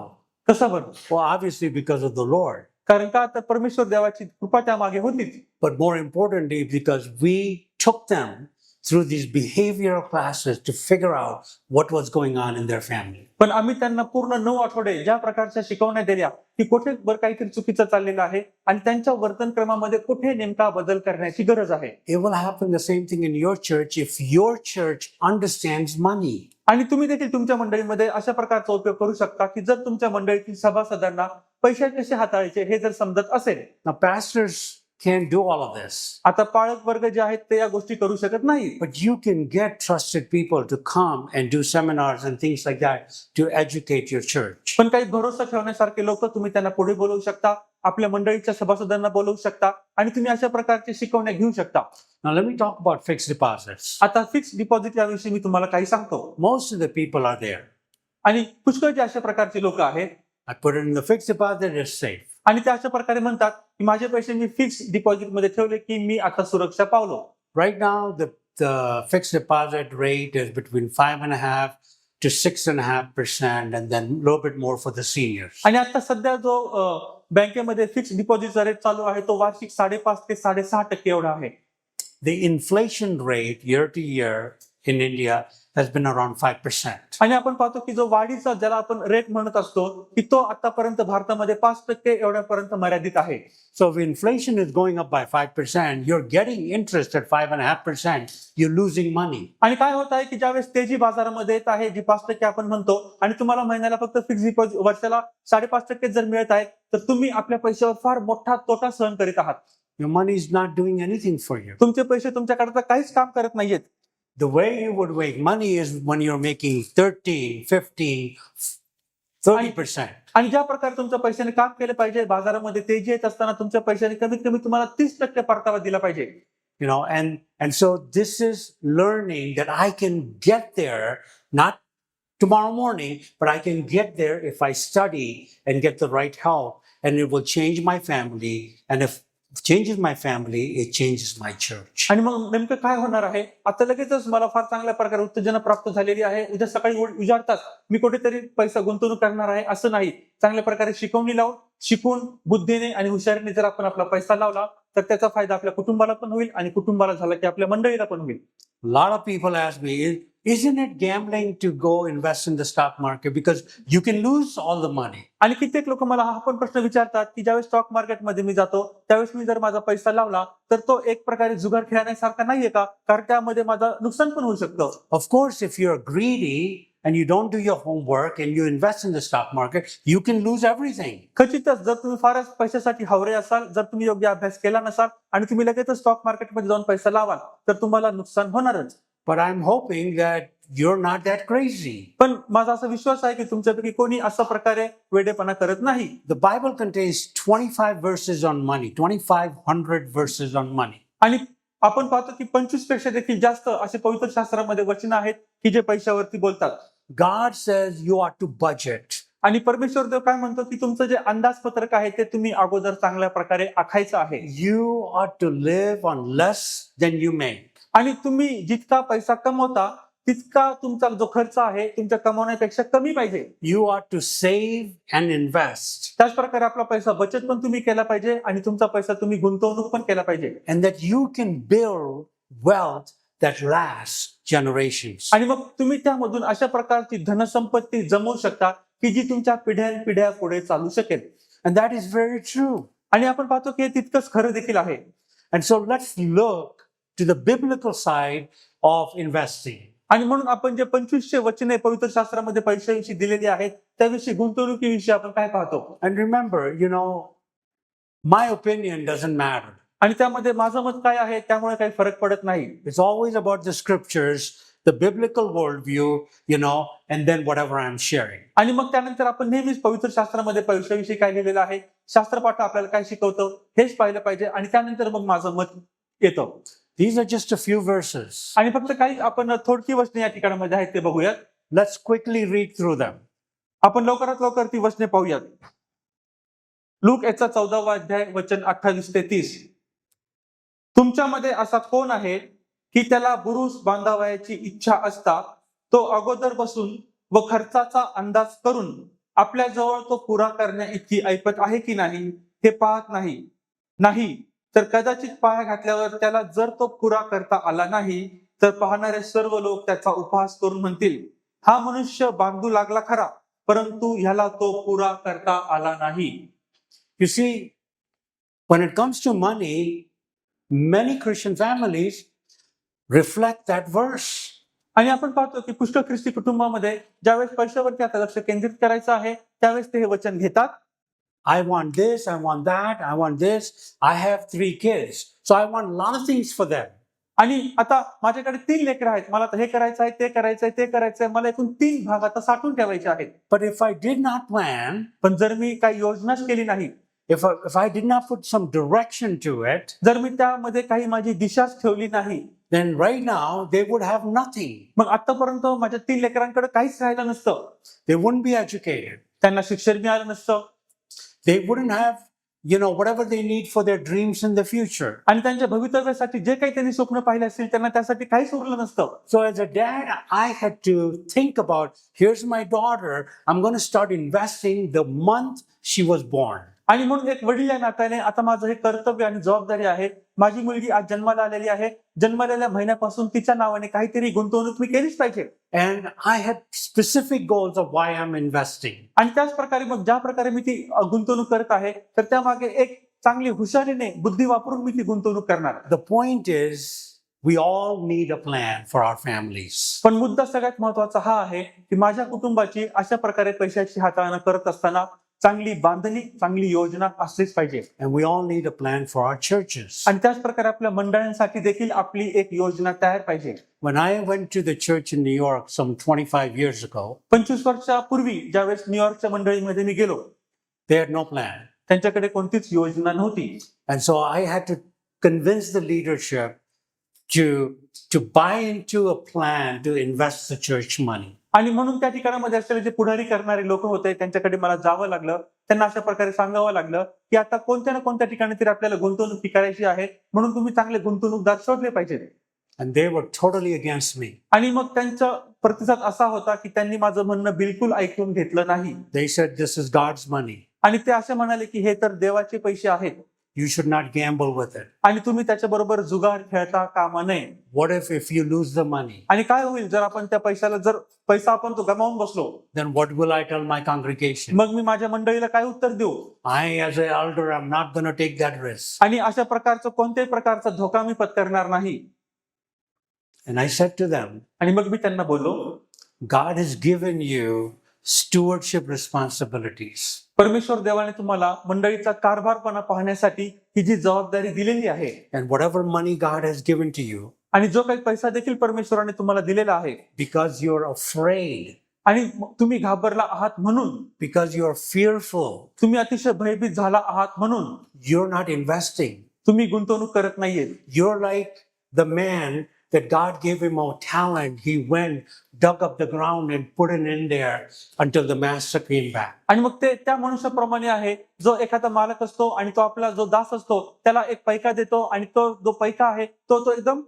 कसा बरं? Well, obviously because of the Lord. कारण का तर परमेश्वर देवाची कृपा त्यामागे होतीच. But more importantly, because we took them through these behavioral classes to figure out what was going on in their family. पण आम्ही त्यांना पूर्ण 9 आठवडे ज्या प्रकारच्या शिकवण्या दिल्या की कुठे बरं काहीतरी चुकीचं चाललेलं आहे आणि त्यांच्या वर्तन क्रमामध्ये कुठे नेमका बदल करण्याची गरज आहे. It will happen the same thing in your church if your church understands money. आणि तुम्ही देखील तुमच्या मंडळीमध्ये अशा प्रकारचा उपयोग करू शकता की जर तुमच्या मंडळीतील सभासदांना पैसे कसे हाताळायचे हे जर समजत असेल. Now, pastors can't do all of this. आता पाळक वर्ग जे आहेत ते या गोष्टी करू शकत नाही. But you can get trusted people to come and do seminars and things like that to educate your church. पण काही भरोसा ठेवण्यासारखे लोक तुम्ही त्यांना पुढे बोलवू शकता, आपल्या मंडळीच्या सभासदांना बोलवू शकता आणि तुम्ही अशा प्रकारचे शिकवण्या घेऊ शकता. Now, let me talk about fixed deposits. आता फिक्स डिपॉझिट याविषयी मी तुम्हाला काही सांगतो. Most of the people are there. आणि पुष्कळ जे अशा प्रकारचे लोक आहेत, I put it in the fixed deposit, it's safe. आणि ते अशा प्रकारे म्हणतात की माझे पैसे मी फिक्स डिपॉझिट मध्ये ठेवले की मी आता सुरक्षा पावलो. Right now, the fixed deposit rate is between 5.5 to 6.5%, and then a little bit more for the seniors. आणि आता सध्या जो बँकेमध्ये फिक्स डिपॉझिटचा रेट चालू आहे तो वार्षिक 5.5 ते 6.5% एवढा आहे. The inflation rate year to year in India has been around 5%. आणि आपण पाहतो की जो वाढीचा ज्याला आपण रेट म्हणत असतो की तो आतापर्यंत भारतामध्ये 5% एवढ्यापर्यंत मर्यादित आहे. So if inflation is going up by 5%, you're getting interest at 5.5%, you're losing money. आणि काय होत आहे की ज्यावेळेस तेजी बाजारामध्ये येत आहे जी 5% आपण म्हणतो आणि तुम्हाला महिन्याला फक्त फिक्स डिपॉझिट वर्षाला 5.5% जर मिळत आहे तर तुम्ही आपल्या पैशावर फार मोठा तोटा सहन करीत आहात. Your money is not doing anything for you. तुमचे पैसे तुमच्याकडे काहीच काम करत नाहीयेत. The way you would make money is when you're making 13, 15, 30%. आणि ज्या प्रकारे तुमच्या पैशाने काम केलं पाहिजे बाजारामध्ये तेजी येत असताना तुमच्या पैशाने कमीत कमी तुम्हाला 30% परतावा दिला पाहिजे. You know, and so this is learning that I can get there, not tomorrow morning, but I can get there if I study and get the right help, and it will change my family. And if it changes my family, it changes my church. आणि मग नेमकं काय होणार आहे आता लगेचच मला फार चांगल्या प्रकारे उत्तेजना प्राप्त झालेली आहे. उद्या सकाळी उजाडताच मी कुठेतरी पैसा गुंतवणूक करणार आहे असं नाही. चांगल्या प्रकारे शिकवणी लावून शिकून बुद्धीने आणि हुशारीने जर आपण आपला पैसा लावला तर त्याचा फायदा आपल्या कुटुंबाला पण होईल आणि कुटुंबाला झाला की आपल्या मंडळीला पण होईल. A lot of people ask me, isn't it gambling to go invest in the stock market because you can lose all the money? आणि कित्येक लोक मला हा पण प्रश्न विचारतात की ज्यावेळेस स्टॉक मार्केटमध्ये मी जातो त्यावेळेस मी जर माझा पैसा लावला तर तो एक प्रकारे जुगार खेळण्यासारखा नाहीये का, कारण त्यामध्ये माझं नुकसान पण होऊ शकतं. Of course, if you're greedy and you don't do your homework and you invest in the stock market, you can lose everything. खचितच जर तुम्ही फारच पैशासाठी हावरे असाल, जर तुम्ही योग्य अभ्यास केला नसाल आणि तुम्ही लगेचच स्टॉक मार्केटमध्ये जाऊन पैसा लावाल तर तुम्हाला नुकसान होणारच. But I'm hoping that you're not that crazy. पण माझा असा विश्वास आहे की तुमच्यापैकी कोणी अशा प्रकारे वेडेपणा करत नाही. The Bible contains 25 verses on money, 2,500 verses on money. आणि आपण पाहतो की 25 पेक्षा देखील जास्त असे पवित्र शास्त्रामध्ये वचन आहेत की जे पैशावरती बोलतात. God says you ought to budget. आणि परमेश्वर देव काय म्हणतो की तुमचं जे अंदाजपत्रक आहे ते तुम्ही अगोदर चांगल्या प्रकारे आखायचं आहे. You ought to live on less than you make. आणि तुम्ही जितका पैसा कमवता तितका तुमचा जो खर्च आहे तुमच्या कमवण्यापेक्षा कमी पाहिजे. You ought to save and invest. त्याच प्रकारे आपला पैसा बचत पण तुम्ही केला पाहिजे आणि तुमचा पैसा तुम्ही गुंतवणूक पण केला पाहिजे. And that you can build wealth that lasts generations. आणि मग तुम्ही त्यामधून अशा प्रकारची धनसंपत्ती जमवू शकता की जी तुमच्या पिढ्यानपिढ्या पुढे चालू शकेल. And that is very true. आणि आपण पाहतो की हे तितकंच खरं देखील आहे. And so let's look to the biblical side of investing. आणि म्हणून आपण जे 2500 वचने पवित्र शास्त्रामध्ये पैशाविषयी दिलेली आहेत त्याविषयी गुंतवणुकीविषयी आपण काय पाहतो. And remember, you know, my opinion doesn't matter. आणि त्यामध्ये माझं मत काय आहे त्यामुळे काही फरक पडत नाही. It's always about the scriptures, the biblical worldview, you know, and then whatever I'm sharing. आणि मग त्यानंतर आपण नेहमीच पवित्र शास्त्रामध्ये पैशाविषयी काय लिहिलेलं आहे, शास्त्रपाठ आपल्याला काय शिकवतं हेच पाहिलं पाहिजे आणि त्यानंतर मग माझं मत येतं. These are just a few verses. आणि फक्त काही आपण थोडकी वचने या ठिकाणामध्ये आहेत ते बघूयात. Let's quickly read through them. आपण लवकरात लवकर ती वचने पाहूयात. लूक याचा 14वा अध्याय वचन 28 ते 30. तुमच्यामध्ये असा कोण आहे की त्याला बुरुज बांधावयाची इच्छा असता तो अगोदर बसून व खर्चाचा अंदाज करून आपल्या जवळ तो पुरा करण्या इतकी ऐपत आहे की नाही हे पाहत नाही तर कदाचित पाया घातल्यावर त्याला जर तो पुरा करता आला नाही तर पाहणारे सर्व लोक त्याचा उपहास करून म्हणतील, हा मनुष्य बांधू लागला खरा परंतु ह्याला तो पुरा करता आला नाही. You see, when it comes to money, many Christian families reflect that verse. आणि आपण पाहतो की पुष्कळ ख्रिस्ती कुटुंबामध्ये ज्यावेळेस पैशावरती आता लक्ष केंद्रित करायचं आहे त्यावेळेस ते हे वचन घेतात. I want this, I want that, I want this. I have 3 kids, so I want a lot of things for them. आणि आता माझ्याकडे 3 लेकरं आहेत, मला हे करायचं आहे, ते करायचं आहे, ते करायचं आहे, मला एकूण 3 भाग आता साठवून ठेवायचे आहेत. But if I did not plan, पण जर मी काही योजनाच केली नाही, if I did not put some direction to it, जर मी त्यामध्ये काही माझी दिशाच ठेवली नाही, then right now they would have nothing. मग आतापर्यंत माझ्या 3 लेकरांकडे काहीच राहिलं नसतं. They wouldn't be educated. त्यांना शिक्षण मिळालं नसतं. They wouldn't have whatever they need for their dreams in the future. आणि त्यांच्या भवितव्यासाठी जे काही त्यांनी स्वप्न पाहिले असतील त्यांना त्यासाठी काहीच उरलं नसतं. So as a dad, I had to think about, here's my daughter, I'm going to start investing the month she was born. आणि म्हणून एक वडील या नात्याने आता माझं हे कर्तव्य आणि जबाबदारी आहे. माझी मुलगी आज जन्माला आलेली आहे. जन्मलेल्या महिन्यापासून तिच्या नावाने काहीतरी गुंतवणूक मी केलीच पाहिजे. And I had specific goals of why I'm investing. आणि त्याच प्रकारे मग ज्या प्रकारे मी ती गुंतवणूक करत आहे तर त्यामागे एक चांगली हुशारीने बुद्धी वापरून मी ती गुंतवणूक करणार. The point is, we all need a plan for our families. पण मुद्दा सगळ्यात महत्वाचा हा आहे की माझ्या कुटुंबाची अशा प्रकारे पैशाची हाताळणी करत असताना चांगली बांधणी, चांगली योजना असलीच पाहिजे. And we all need a plan for our churches. आणि त्याच प्रकारे आपल्या मंडळांसाठी देखील आपली एक योजना तयार पाहिजे. When I went to the church in New York some 25 years ago, 25 वर्षापूर्वी ज्यावेळेस न्यूयॉर्कच्या मंडळीमध्ये मी गेलो they had no plan. त्यांच्याकडे कोणतीच योजना नव्हती. And so I had to convince the leadership to buy into a plan to invest the church money. आणि म्हणून त्या ठिकाणामध्ये असलेले जे पुढारी करणारे लोक होते त्यांच्याकडे मला जावं लागलं. त्यांना अशा प्रकारे सांगावं लागलं की आता कोणत्या ना कोणत्या ठिकाणी तरी आपल्याला गुंतवणूक करायची आहे म्हणून तुम्ही चांगले गुंतवणूकदार शोधले पाहिजे. And they were totally against me. आणि मग त्यांचा प्रतिसाद असा होता की त्यांनी माझं म्हणणं बिलकुल ऐकून घेतलं नाही. They said, this is God's money. आणि ते असे म्हणाले की हे तर देवाचे पैसे आहेत. You should not gamble with it. आणि तुम्ही त्याच्याबरोबर जुगार खेळता कामा नये. What if you lose the money? आणि काय होईल जर आपण त्या पैशाला जर पैसा आपण तो गमावून बसलो Then what will I tell my congregation? मग मी माझ्या मंडळीला काय उत्तर देऊ. I, as an elder, I'm not going to take that risk. आणि अशा प्रकारचं कोणत्याही प्रकारचा धोका मी पत्करणार नाही. And I said to them, आणि मग मी त्यांना बोललो God has given you stewardship responsibilities. परमेश्वर देवाने तुम्हाला मंडळीचा कारभारपणा पाहण्यासाठी ही जी जबाबदारी दिलेली आहे. And whatever money God has given to you, आणि जो काही पैसा देखील परमेश्वराने तुम्हाला दिलेला आहे because you're afraid, आणि तुम्ही घाबरला आहात म्हणून, because you're fearful, तुम्ही अतिशय भयभीत झाला आहात म्हणून you're not investing. तुम्ही गुंतवणूक करत नाहीये. You're like the man that God gave him a talent. He went, dug up the ground and put it in there until the master came back. आणि मग ते त्या मनुष्याप्रमाणे आहे जो एखादा मालक असतो आणि तो आपला जो दास असतो त्याला एक पैका देतो आणि तो जो पैका आहे तो एकदम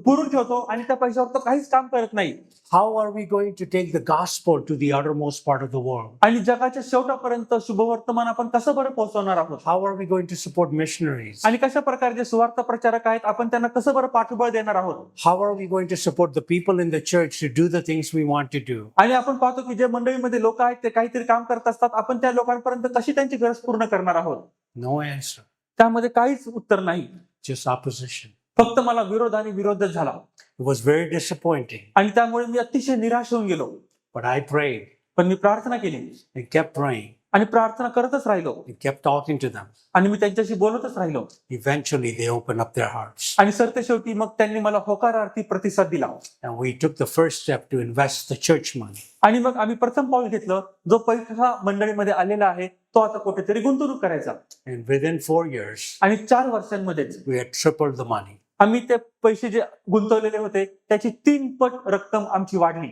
पुरून ठेवतो आणि त्या पैशावर तो काहीच काम करत नाही. How are we going to take the gospel to the uttermost part of the world? आणि जगाच्या शेवटापर्यंत शुभवर्तमान आपण कसं बरं पोहोचवणार आहोत. How are we going to support missionaries? आणि कशा प्रकारे जे सुवार्थ प्रचारक आहेत आपण त्यांना कसं बरं पाठबळ देणार आहोत. How are we going to support the people in the church to do the things we want to do? आणि आपण पाहतो की जे मंडळीमध्ये लोक आहेत ते काहीतरी काम करत असतात आपण त्या लोकांपर्यंत कशी त्यांची गरज पूर्ण करणार आहोत. No answer. त्यामध्ये काहीच उत्तर नाही. Just opposition. फक्त मला विरोध आणि विरोधच झाला. It was very disappointing. आणि त्यामुळे मी अतिशय निराश होऊन गेलो. But I prayed पण मी प्रार्थना केली and kept praying आणि प्रार्थना करतच राहिलो and kept talking to them. आणि मी त्यांच्याशी बोलतच राहिलो. Eventually, they opened up their hearts. आणि सरते शेवटी मग त्यांनी मला होकारार्थी प्रतिसाद दिला. And we took the first step to invest the church money. आणि मग आम्ही प्रथम पाऊल घेतलं जो पैसा मंडळीमध्ये आलेला आहे तो आता कुठेतरी गुंतवणूक करायचा. And within 4 years, आणि 4 वर्षांमध्येच we had tripled the money. आम्ही ते पैसे जे गुंतवलेले होते त्याची 3 पट रक्कम आमची वाढली.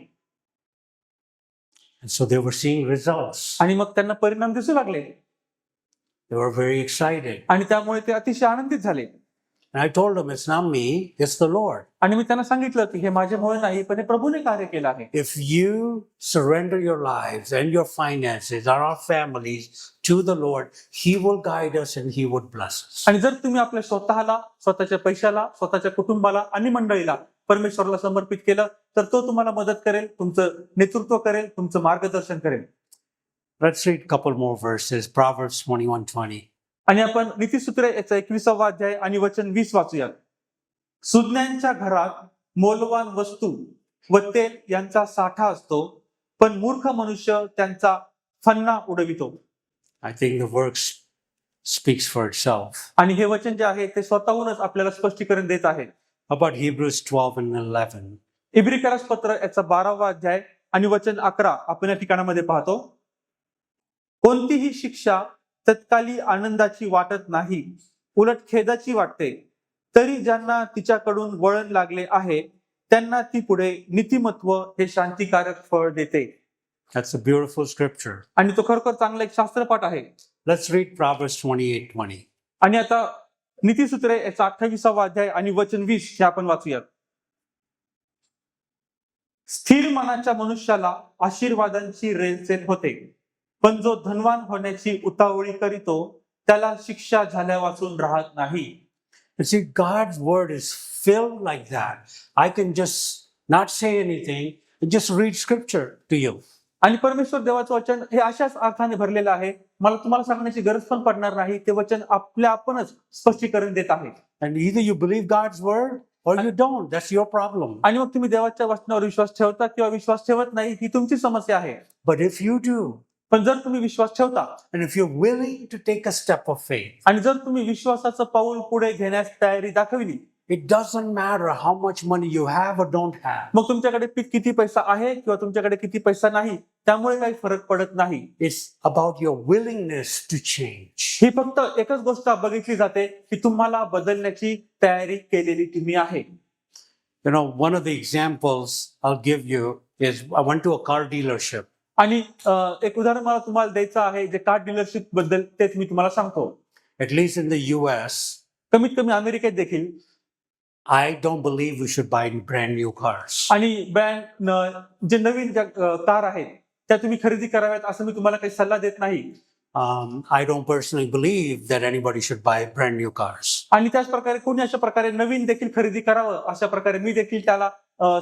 And so they were seeing results. आणि मग त्यांना परिणाम दिसू लागले. They were very excited. आणि त्यामुळे ते अतिशय आनंदित झाले. And I told them, it's not me, it's the Lord. आणि मी त्यांना सांगितलं की हे माझ्यामुळे नाही पण हे प्रभूने कार्य केलं आहे. If you surrender your lives and your finances or our families to the Lord, He will guide us and He would bless us. आणि जर तुम्ही आपल्या स्वतःला, स्वतःच्या पैशाला, स्वतःच्या कुटुंबाला आणि मंडळीला परमेश्वराला समर्पित केलं तर तो तुम्हाला मदत करेल, तुमचं नेतृत्व करेल, तुमचं मार्गदर्शन करेल. Let's read a couple more verses. Proverbs 21:20. आणि आपण नीतिसूत्रे याचा 21वा अध्याय आणि वचन 20 वाचूयात. सुज्ञांच्या घरात मौल्यवान वस्तू व तेल यांचा साठा असतो पण मूर्ख मनुष्य त्यांचा फन्ना उडवितो. I think the work speaks for itself. आणि हे वचन जे आहे ते स्वतःहूनच आपल्याला स्पष्टीकरण देत आहे. How about Hebrews 12:11? इब्रिकरास पत्र याचा 12वा अध्याय आणि वचन 11 आपण या ठिकाणामध्ये पाहतो. कोणतीही शिक्षा तत्काली आनंदाची वाटत नाही, उलट खेदाची वाटते. तरी ज्यांना तिच्याकडून वळण लागले आहे त्यांना ती पुढे नीतिमत्व हे शांतिकारक फळ देते. That's a beautiful scripture. आणि तो खरोखर चांगला एक शास्त्रपाठ आहे. Let's read Proverbs 28:20. आणि आता नीतिसूत्रे याचा 28वा अध्याय आणि वचन 20 हे आपण वाचूयात. स्थिर मनाच्या मनुष्याला आशीर्वादांची रेलचेल होते, पण जो धनवान होण्याची उतावळी करीतो त्याला शिक्षा झाल्या वाचून राहत नाही. You see, God's word is filled like that. I can just not say anything and just read scripture to you. आणि परमेश्वर देवाचं वचन हे अशाच अर्थाने भरलेलं आहे, मला तुम्हाला सांगण्याची गरज पण पडणार नाही. ते वचन आपल्या आपणच स्पष्टीकरण देत आहे. And either you believe God's word or you don't. That's your problem. आणि मग तुम्ही देवाच्या वचनावर विश्वास ठेवता किंवा विश्वास ठेवत नाही, ही तुमची समस्या आहे. But if you do, पण जर तुम्ही विश्वास ठेवता and if you're willing to take a step of faith, आणि जर तुम्ही विश्वासाचं पाऊल पुढे घेण्यास तयारी दाखविली, it doesn't matter how much money you have or don't have. मग तुमच्याकडे किती पैसा आहे किंवा तुमच्याकडे किती पैसा नाही, त्यामुळे काही फरक पडत नाही. It's about your willingness to change. ही फक्त एकच गोष्ट बघितली जाते की तुम्हाला बदलण्याची तयारी केलेली तुम्ही आहे. You know, one of the examples I'll give you is I went to a car dealership. आणि एक उदाहरण मला तुम्हाला द्यायचं आहे, जे कार डीलरशिप बद्दल तेच मी तुम्हाला सांगतो. At least in the US, कमीत कमी अमेरिकेत देखील I don't believe we should buy brand new cars. आणि जे नवीन ज्या कार आहेत त्या तुम्ही खरेदी कराव्यात असं मी तुम्हाला काही सल्ला देत नाही. I don't personally believe that anybody should buy brand new cars. आणि त्याच प्रकारे कोणी अशा प्रकारे नवीन देखील खरेदी करावं अशा प्रकारे मी देखील त्याला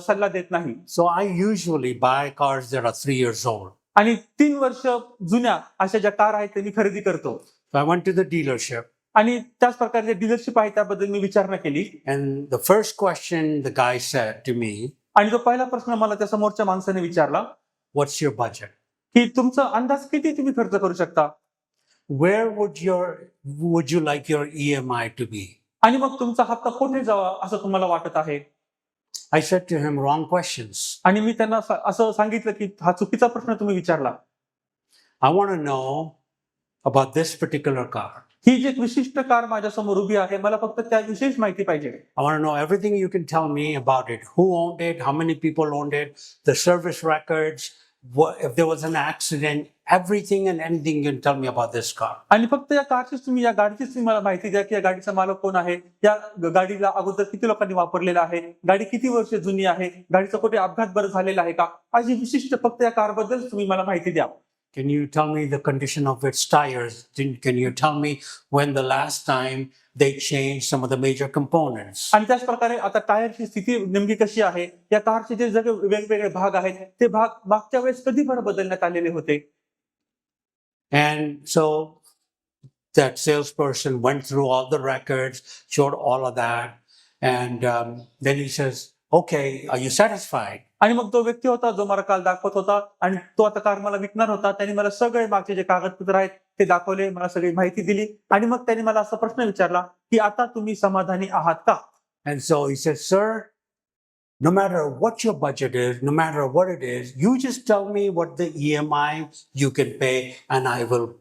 सल्ला देत नाही. So I usually buy cars that are 3 years old. आणि 3 वर्ष जुन्या अशा ज्या कार आहेत त्या मी खरेदी करतो. So I went to the dealership, आणि त्याच प्रकारे जे डीलरशिप आहे त्याबद्दल मी विचारणा केली. and the first question the guy said to me, आणि जो पहिला प्रश्न मला त्या समोरच्या माणसाने विचारला "What's your budget? की तुमचा अंदाज किती तुम्ही खर्च करू शकता, Where would you like your EMI to be?" आणि मग तुमचा हप्ता कुठे जावा असं तुम्हाला वाटत आहे. I said to him, "Wrong questions. आणि मी त्यांना असं सांगितलं की हा चुकीचा प्रश्न तुम्ही विचारला. I want to know about this particular car. ही जी एक विशिष्ट कार माझ्यासमोर उभी आहे, मला फक्त त्या विशेष माहिती पाहिजे. I want to know everything you can tell me about it. Who owned it? How many people owned it? The service records. If there was an accident, everything and anything you can tell me about this car." आणि फक्त या कारचीच तुम्ही, या गाडीचीच तुम्ही मला माहिती द्या की या गाडीचा मालक कोण आहे, या गाडीला अगोदर किती लोकांनी वापरलेला आहे, गाडी किती वर्ष जुनी आहे, गाडीचा कुठे अपघात बरं झालेला आहे का, अशी विशिष्ट फक्त या कारबद्दल तुम्ही मला माहिती द्या. Can you tell me the condition of its tires? Can you tell me when the last time they changed some of the major components? आणि त्याच प्रकारे आता टायरची स्थिती नेमकी कशी आहे, या कारचे जे वेगवेगळे भाग आहेत ते भाग मागच्या वेळेस कधी बरं बदलण्यात आलेले होते. And so that salesperson went through all the records, showed all of that, and then he says, "Okay, are you satisfied?" आणि मग तो व्यक्ती होता जो मला काल दाखवत होता आणि तो आता कार मला विकणार होता, त्यांनी मला सगळे मागचे जे कागदपत्र आहेत ते दाखवले, मला सगळी माहिती दिली आणि मग त्यांनी मला असा प्रश्न विचारला की आता तुम्ही समाधानी आहात का. And so he said, "Sir, no matter what your budget is, no matter what it is, you just tell me what the EMI you can pay and I will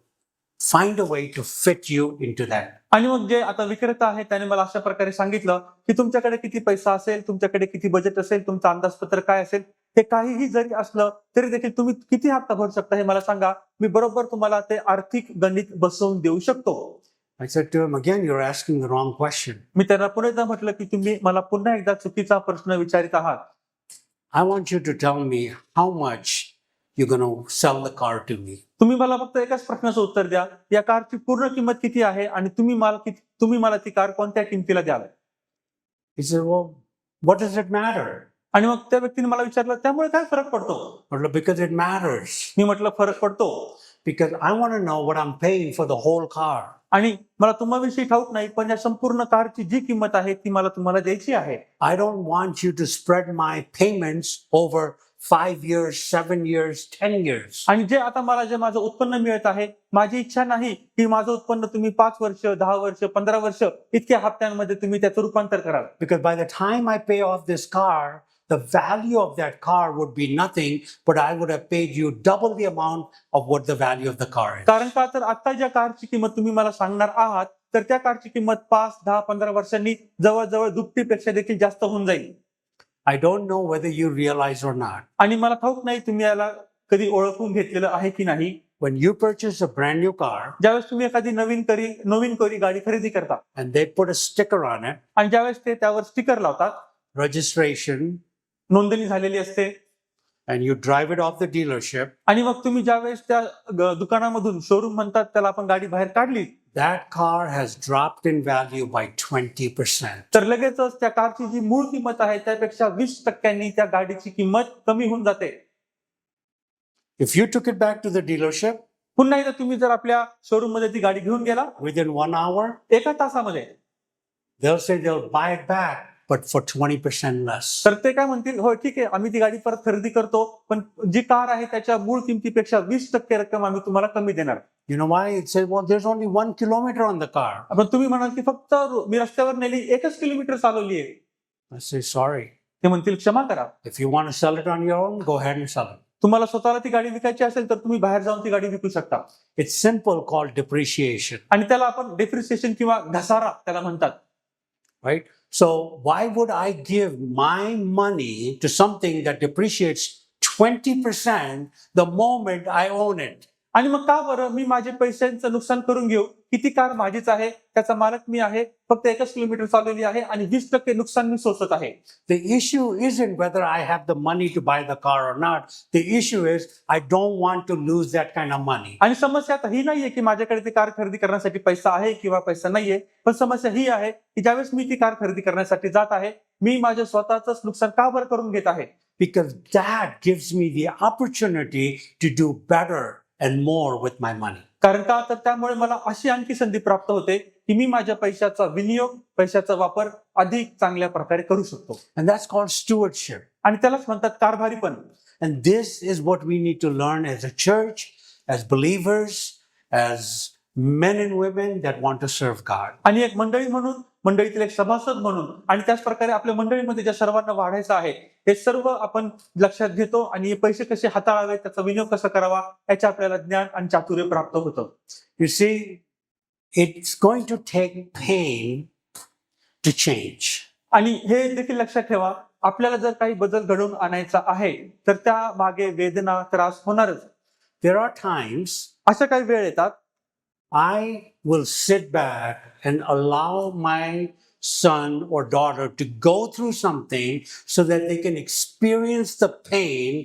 find a way to fit you into that." आणि मग जे आता विक्रेता आहे त्याने मला अशा प्रकारे सांगितलं की तुमच्याकडे किती पैसा असेल, तुमच्याकडे किती बजेट असेल, तुमचं अंदाजपत्र काय असेल, ते काहीही जरी असलं तरी देखील तुम्ही किती हप्ता भरू शकता हे मला सांगा, मी बरोबर तुम्हाला ते आर्थिक गणित बसवून देऊ शकतो. I said to him, "Again, you're asking the wrong question. मी त्यांना पुन्हा एकदा म्हटलं की तुम्ही मला पुन्हा एकदा चुकीचा प्रश्न विचारित आहात. I want you to tell me how much you're going to sell the car to me." तुम्ही मला फक्त एकाच प्रश्नाचं उत्तर द्या, या कारची पूर्ण किंमत किती आहे आणि तुम्ही मला ती कार कोणत्या किमतीला द्याल. He said, "Well, what does it matter?" आणि मग त्या व्यक्तीने मला विचारलं त्यामुळे काय फरक पडतो. म्हटलं, "Because it matters. मी म्हटलं फरक पडतो Because I want to know what I'm paying for the whole car." आणि मला तुम्हाविषयी ठाऊक नाही, पण या संपूर्ण कारची जी किंमत आहे ती मला तुम्हाला द्यायची आहे. I don't want you to spread my payments over 5 years, 7 years, 10 years. आणि जे आता मला जे माझं उत्पन्न मिळत आहे, माझी इच्छा नाही की माझं उत्पन्न तुम्ही 5 वर्ष, 10 वर्ष, 15 वर्ष इतक्या हप्त्यांमध्ये तुम्ही त्याचं रूपांतर कराल. Because by the time I pay off this car, the value of that car would be nothing, but I would have paid you double the amount of what the value of the car is. कारण का तर आता ज्या कारची किंमत तुम्ही मला सांगणार आहात, तर त्या कारची किंमत 5, 10, 15 वर्षांनी जवळजवळ दुपटीपेक्षा देखील जास्त होऊन जाईल. I don't know whether you realize or not, आणि मला ठाऊक नाही तुम्ही याला कधी ओळखून घेतलेलं आहे की नाही. when you purchase a brand new car ज्यावेळेस तुम्ही एखादी नवीन कोरी गाडी खरेदी करता and they put a sticker on it, आणि ज्यावेळेस ते त्यावर स्टिकर लावतात, registration, नोंदणी झालेली असते, and you drive it off the dealership, आणि मग तुम्ही ज्यावेळेस त्या दुकानामधून, शोरूम म्हणतात त्याला, आपण गाडी बाहेर काढली, that car has dropped in value by 20%. तर लगेचच त्या कारची जी मूळ किंमत आहे त्यापेक्षा 20% त्या गाडीची किंमत कमी होऊन जाते. If you took it back to the dealership पुन्हा एकदा तुम्ही जर आपल्या शोरूम मध्ये ती गाडी घेऊन गेला, within 1 hour, एका तासामध्ये, they'll say they'll buy it back, but for 20% less. तर ते काय म्हणतील, हो ठीक आहे, आम्ही ती गाडी परत खरेदी करतो, पण जी कार आहे त्याच्या मूळ किमतीपेक्षा 20% रक्कम आम्ही तुम्हाला कमी देणार. You know why? It says, well, there's only 1 kilometer on the car. पण तुम्ही म्हणाल की फक्त मी रस्त्यावर नेली 1 किलोमीटर चालवली आहे. I say, sorry. ते म्हणतील क्षमा करा, If you want to sell it on your own, go ahead and sell it. तुम्हाला स्वतःला ती गाडी विकायची असेल तर तुम्ही बाहेर जाऊन ती गाडी विकू शकता. It's simple, called depreciation, आणि त्याला आपण डेप्रिसिएशन किंवा घसारा त्याला म्हणतात. right? So why would I give my money to something that depreciates 20% the moment I own it? आणि मग का बरं मी माझे पैशांचं नुकसान करून घेऊ, की ती कार माझीच आहे, त्याचा मालक मी आहे, फक्त 1 किलोमीटर चालवली आहे आणि 20% नुकसान मी सोसत आहे. The issue isn't whether I have the money to buy the car or not. The issue is I don't want to lose that kind of money. आणि समस्या आता ही नाहीये की माझ्याकडे ती कार खरेदी करण्यासाठी पैसा आहे किंवा पैसा नाहीये, पण समस्या ही आहे की ज्यावेळेस मी ती कार खरेदी करण्यासाठी जात आहे, मी माझ्या स्वतःच नुकसान का बरं करून घेत आहे. Because that gives me the opportunity to do better and more with my money. कारण का, तर त्यामुळे मला अशी आणखी संधी प्राप्त होते की मी माझ्या पैशाचा विनियोग, पैशाचा वापर अधिक चांगल्या प्रकारे करू शकतो. And that's called stewardship. आणि त्यालाच म्हणतात कारभारीपण. And this is what we need to learn as a church, as believers, as men and women that want to serve God. आणि एक मंडळी म्हणून, मंडळीतील एक सभासद म्हणून, आणि त्याच प्रकारे आपल्या मंडळीमध्ये ज्या सर्वांना वाढायचं आहे, हे सर्व आपण लक्षात घेतो आणि हे पैसे कसे हाताळावे, त्याचा विनियोग कसा करावा, याचे आपल्याला ज्ञान आणि चातुर्य प्राप्त होतं. You see, it's going to take pain to change. आणि हे देखील लक्षात ठेवा, आपल्याला जर काही बदल घडवून आणायचा आहे तर त्या मागे वेदना, त्रास होणारच. There are times अशा काही वेळ येतात I will sit back and allow my son or daughter to go through something so that they can experience the pain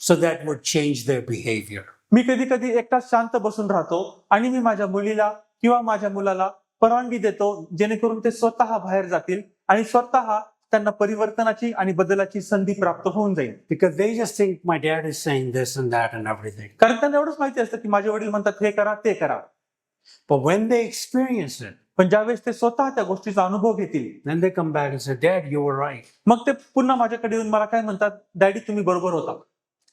so that would change their behavior. मी कधी कधी एकटाच शांत बसून राहतो आणि मी माझ्या मुलीला किंवा माझ्या मुलाला परवानगी देतो जेणेकरून ते स्वतः बाहेर जातील आणि स्वतः त्यांना परिवर्तनाची आणि बदलाची संधी प्राप्त होऊन जाईल. Because they just think my dad is saying this and that and everything. कारण त्यांना एवढंच माहिती असतं की माझे वडील म्हणतात हे करा, ते करा. But when they experience it, पण ज्यावेळेस ते स्वतः त्या गोष्टीचा अनुभव घेतील, then they come back and say, Dad, you were right. मग ते पुन्हा माझ्याकडे येऊन मला काय म्हणतात, डॅडी तुम्ही बरोबर होता.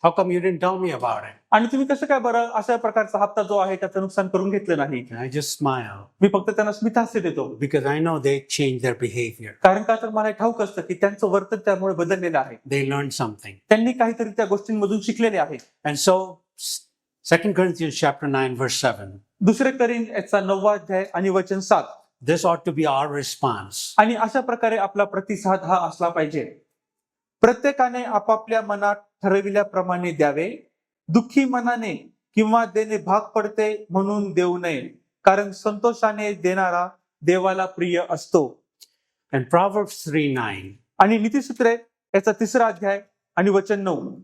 How come you didn't tell me about it? आणि तुम्ही कसं काय बरं अशा प्रकारचा हप्ता जो आहे त्याचं नुकसान करून घेतलं नाही. And I just smile मी फक्त त्यांना स्मितहास्य देतो. because I know they changed their behavior. कारण का, तर मला हे ठाऊक असतं की त्यांचं वर्तन त्यामुळे बदललेलं आहे. They learned something. त्यांनी काहीतरी त्या गोष्टींमधून शिकलेले आहे. And so 2 Corinthians chapter 9, verse 7. 2 Corinth याचा 9 अध्याय आणि वचन 7. This ought to be our response. आणि अशा प्रकारे आपला प्रतिसाद हा असला पाहिजे. प्रत्येकाने आपापल्या मनात ठरविल्याप्रमाणे द्यावे, दुःखी मनाने किंवा देणे भाग पडते म्हणून देऊ नये, कारण संतोषाने देणारा देवाला प्रिय असतो. And Proverbs 3:9. आणि नीतिसूत्रे याचा 3 अध्याय आणि वचन 9.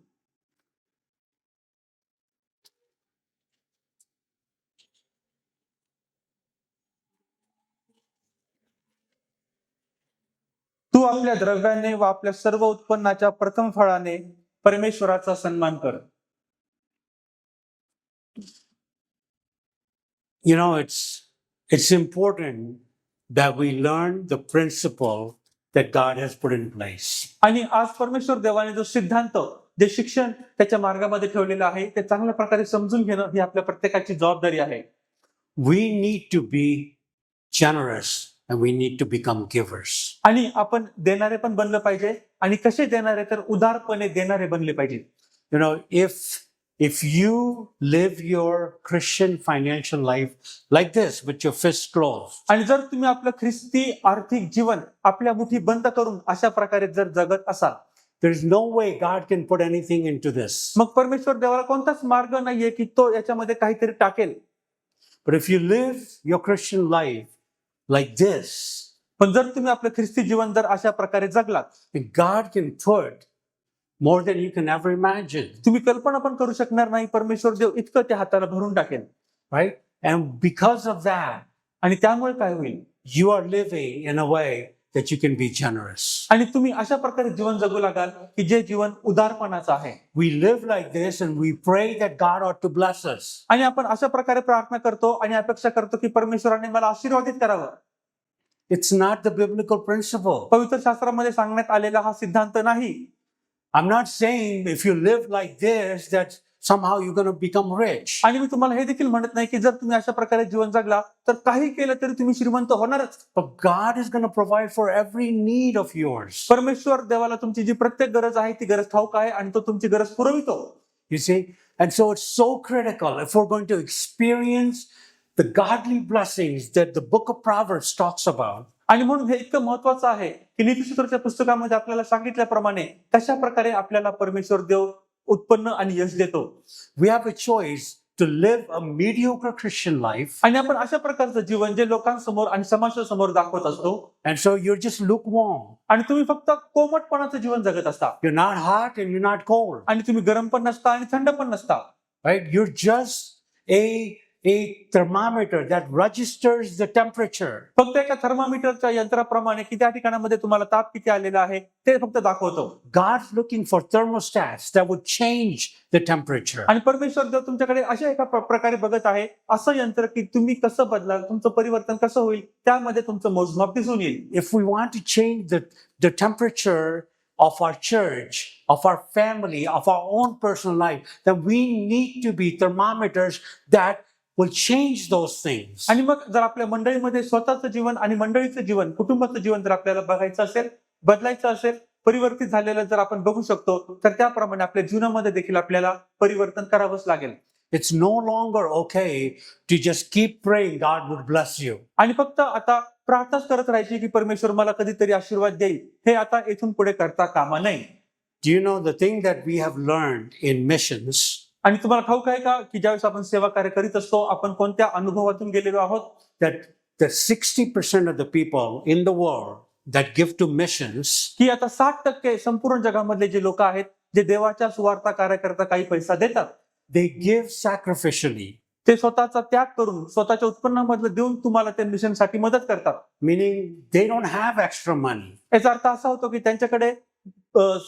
तू आपल्या द्रव्याने व आपल्या सर्व उत्पन्नाच्या प्रथम फळाने परमेश्वराचा सन्मान कर. You know, it's important that we learn the principle that God has put in place. आणि आज परमेश्वर देवाने जो सिद्धांत, जे शिक्षण त्याच्या मार्गामध्ये ठेवलेलं आहे, ते चांगल्या प्रकारे समजून घेणं ही आपल्या प्रत्येकाची जबाबदारी आहे. We need to be generous and we need to become givers. आणि आपण देणारे पण बनलं पाहिजे, आणि कसे देणारे, तर उदारपणे देणारे बनले पाहिजे. You know, if you live your Christian financial life like this with your fists closed, आणि जर तुम्ही आपलं ख्रिस्ती आर्थिक जीवन आपल्या मुठी बंद करून अशा प्रकारे जर जगत असाल, There is no way God can put anything into this. मग परमेश्वर देवाला कोणताच मार्ग नाहीये की तो याच्यामध्ये काहीतरी टाकेल. But if you live your Christian life like this, पण जर तुम्ही आपलं ख्रिस्ती जीवन जर अशा प्रकारे जगलात, then God can put more than you can ever imagine, तुम्ही कल्पना पण करू शकणार नाही, परमेश्वर देव इतकं त्या हाताला भरून टाकेल. right? And because of that, आणि त्यामुळे काय होईल, you are living in a way that you can be generous. आणि तुम्ही अशा प्रकारे जीवन जगू लागाल की जे जीवन उदारपणाचं आहे. We live like this and we pray that God ought to bless us. आणि आपण अशा प्रकारे प्रार्थना करतो आणि अपेक्षा करतो की परमेश्वराने मला आशीर्वादित करावं. It's not the biblical principle. पवित्र शास्त्रामध्ये सांगण्यात आलेला हा सिद्धांत नाही. I'm not saying if you live like this that somehow you're going to become rich. आणि मी तुम्हाला हे देखील म्हणत नाही की जर तुम्ही अशा प्रकारे जीवन जगला तर काही केलं तरी तुम्ही श्रीमंत होणारच. But God is going to provide for every need of yours. परमेश्वर देवाला तुमची जी प्रत्येक गरज आहे ती गरज ठाऊक आहे आणि तो तुमची गरज पुरवितो. You see? And so it's so critical if we're going to experience the godly blessings that the book of Proverbs talks about. आणि म्हणून हे इतकं महत्वाचं आहे की नीतिसूत्राच्या पुस्तकामध्ये आपल्याला सांगितल्याप्रमाणे कशा प्रकारे आपल्याला परमेश्वर देव उत्पन्न आणि यश देतो. We have a choice to live a mediocre Christian life. आणि आपण अशा प्रकारचं जीवन जे लोकांसमोर आणि समाजासमोर दाखवत असतो, And so you're just lukewarm. आणि तुम्ही फक्त कोमटपणाचं जीवन जगत असता, You're not hot and you're not cold. आणि तुम्ही गरम पण नसता आणि थंड पण नसता. Right? You're just a thermometer that registers the temperature. फक्त एका थर्मामीटरच्या यंत्राप्रमाणे की त्या ठिकाणामध्ये तुम्हाला ताप किती आलेला आहे ते फक्त दाखवतो. God's looking for thermostats that would change the temperature. आणि परमेश्वर देव तुमच्याकडे अशा एका प्रकारे बघत आहे, असं यंत्र की तुम्ही कसं बदलाल, तुमचं परिवर्तन कसं होईल, त्यामध्ये तुमचं मोजमाप दिसून येईल. If we want to change the temperature of our church, of our family, of our own personal life, then we need to be thermometers that will change those things. आणि मग जर आपल्या मंडळीमध्ये स्वतःचं जीवन आणि मंडळीचं जीवन, कुटुंबाचं जीवन जर आपल्याला बघायचं असेल, बदलायचं असेल, परिवर्तित झालेलं जर आपण बघू शकतो, तर त्याप्रमाणे आपल्या जीवनामध्ये देखील आपल्याला परिवर्तन करावंच लागेल. It's no longer okay to just keep praying God would bless you. आणि फक्त आता प्रार्थनाच करत राहायची की परमेश्वर मला कधीतरी आशीर्वाद देईल, हे आता इथून पुढे करता कामा नये. Do you know the thing that we have learned in missions? आणि तुम्हाला ठाऊक आहे का की ज्यावेळेस आपण सेवा कार्य करीत असतो, आपण कोणत्या अनुभवातून गेलेलो आहोत, That 60% of the people in the world that give to missions, की आता 60% संपूर्ण जगामधले जे लोक आहेत जे देवाच्या सुवार्ता कार्याकरता काही पैसा देतात, they give sacrificially, ते स्वतःचा त्याग करून स्वतःच्या उत्पन्नामधलं देऊन तुम्हाला त्या मिशनसाठी मदत करतात. meaning they don't have extra money. याचा अर्थ असा होतो की त्यांच्याकडे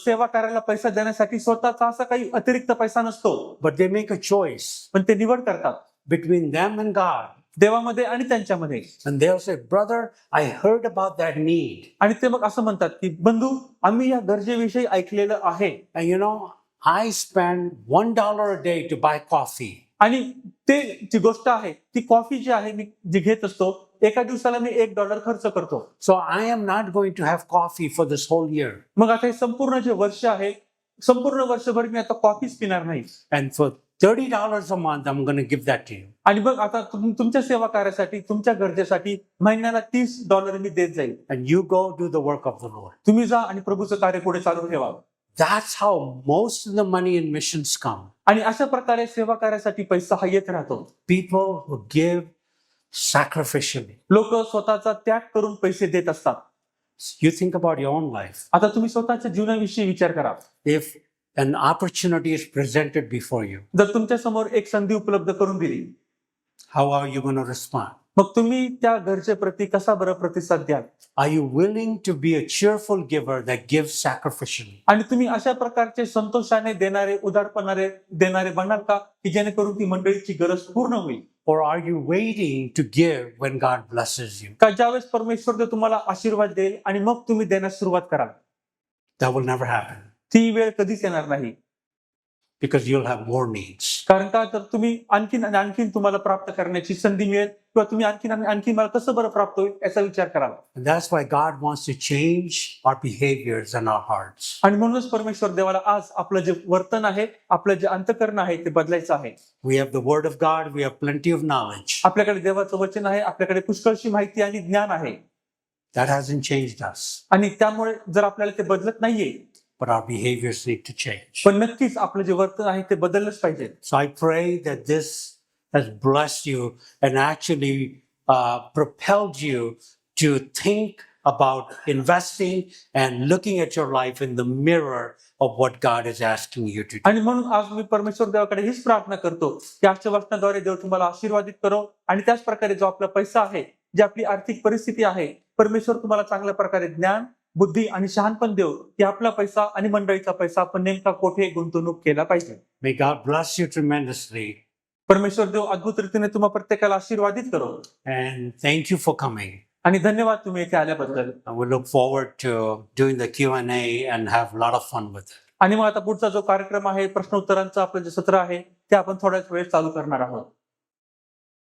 सेवा करायला पैसा देण्यासाठी स्वतःचा असा काही अतिरिक्त पैसा नसतो, But they make a choice पण ते निवड करतात between them and God. देवामध्ये आणि त्यांच्यामध्ये. And they'll say, brother, I heard about that need. आणि ते मग असं म्हणतात की बंधू, आम्ही या गरजेविषयी ऐकलेलं आहे, And you know, I spend $1 a day to buy coffee. आणि ते जी गोष्ट आहे ती कॉफी जी आहे मी जी घेत असतो, एका दिवसाला मी $1 खर्च करतो. So I am not going to have coffee for this whole year. मग आता हे संपूर्ण जे वर्ष आहे, संपूर्ण वर्षभर मी आता कॉफीच पिणार नाही. And for $30 a month, I'm going to give that to you. आणि मग आता तुमच्या सेवा कार्यासाठी, तुमच्या गरजेसाठी महिन्याला $30 मी देत जाईल. And you go do the work of the Lord. तुम्ही जा आणि प्रभूचं कार्य पुढे चालू ठेवा. That's how most of the money in missions come. आणि अशा प्रकारे सेवा कार्यासाठी पैसा हा येत राहतो. People who give sacrificially. लोक स्वतःचा त्याग करून पैसे देत असतात. You think about your own life. आता तुम्ही स्वतःच्या जीवनाविषयी विचार करा. If an opportunity is presented before you, जर तुमच्या समोर एक संधी उपलब्ध करून दिली, how are you going to respond? मग तुम्ही त्या गरजेप्रती कसा बरं प्रतिसाद द्याल? Are you willing to be a cheerful giver that gives sacrificially? आणि तुम्ही अशा प्रकारचे संतोषाने देणारे, उदारपणाने देणारे बनाल का की जेणेकरून ती मंडळीची गरज पूर्ण होईल? Or are you waiting to give when God blesses you? का ज्यावेळेस परमेश्वर देव तुम्हाला आशीर्वाद देईल आणि मग तुम्ही देण्यास सुरुवात कराल? That will never happen ती वेळ कधीच येणार नाही. because you'll have more needs. कारण का, तर तुम्ही आणखीन आणि आणखीन तुम्हाला प्राप्त करण्याची संधी मिळेल, किंवा तुम्ही आणखीन आणि आणखीन मला कसं बरं प्राप्त होईल याचा विचार कराल. And that's why God wants to change our behaviors and our hearts. आणि म्हणूनच परमेश्वर देवाला आज आपलं जे वर्तन आहे, आपलं जे अंतःकरण आहे ते बदलायचं आहे. We have the word of God, we have plenty of knowledge. आपल्याकडे देवाचं वचन आहे, आपल्याकडे पुष्कळशी माहिती आणि ज्ञान आहे. That hasn't changed us. आणि त्यामुळे जर आपल्याला ते बदलत नाहीये, but our behaviors need to change. पण नक्कीच आपलं जे वर्तन आहे ते बदललंच पाहिजे. So I pray that this has blessed you and actually propelled you to think about investing and looking at your life in the mirror of what God is asking you to do. आणि म्हणून आज मी परमेश्वर देवाकडे हीच प्रार्थना करतो की आजच्या वचनाद्वारे देव तुम्हाला आशीर्वादित करो आणि त्याच प्रकारे जो आपला पैसा आहे, जी आपली आर्थिक परिस्थिती आहे, परमेश्वर तुम्हाला चांगल्या प्रकारे ज्ञान, बुद्धी आणि शहाणपण देव की आपला पैसा आणि मंडळीचा पैसा आपण नेमका कुठे गुंतवणूक केला पाहिजे. May God bless you tremendously परमेश्वर देव अद्भुत रीतीने तुम्हा प्रत्येकाला आशीर्वादित करो. and thank you for coming. आणि धन्यवाद तुम्ही इथे आल्याबद्दल. And we look forward to doing the Q&A and have a lot of fun with it. आणि मग आता पुढचा जो कार्यक्रम आहे, प्रश्न उत्तरांचं आपलं जे सत्र आहे, ते आपण थोड्याच वेळ चालू करणार आहोत.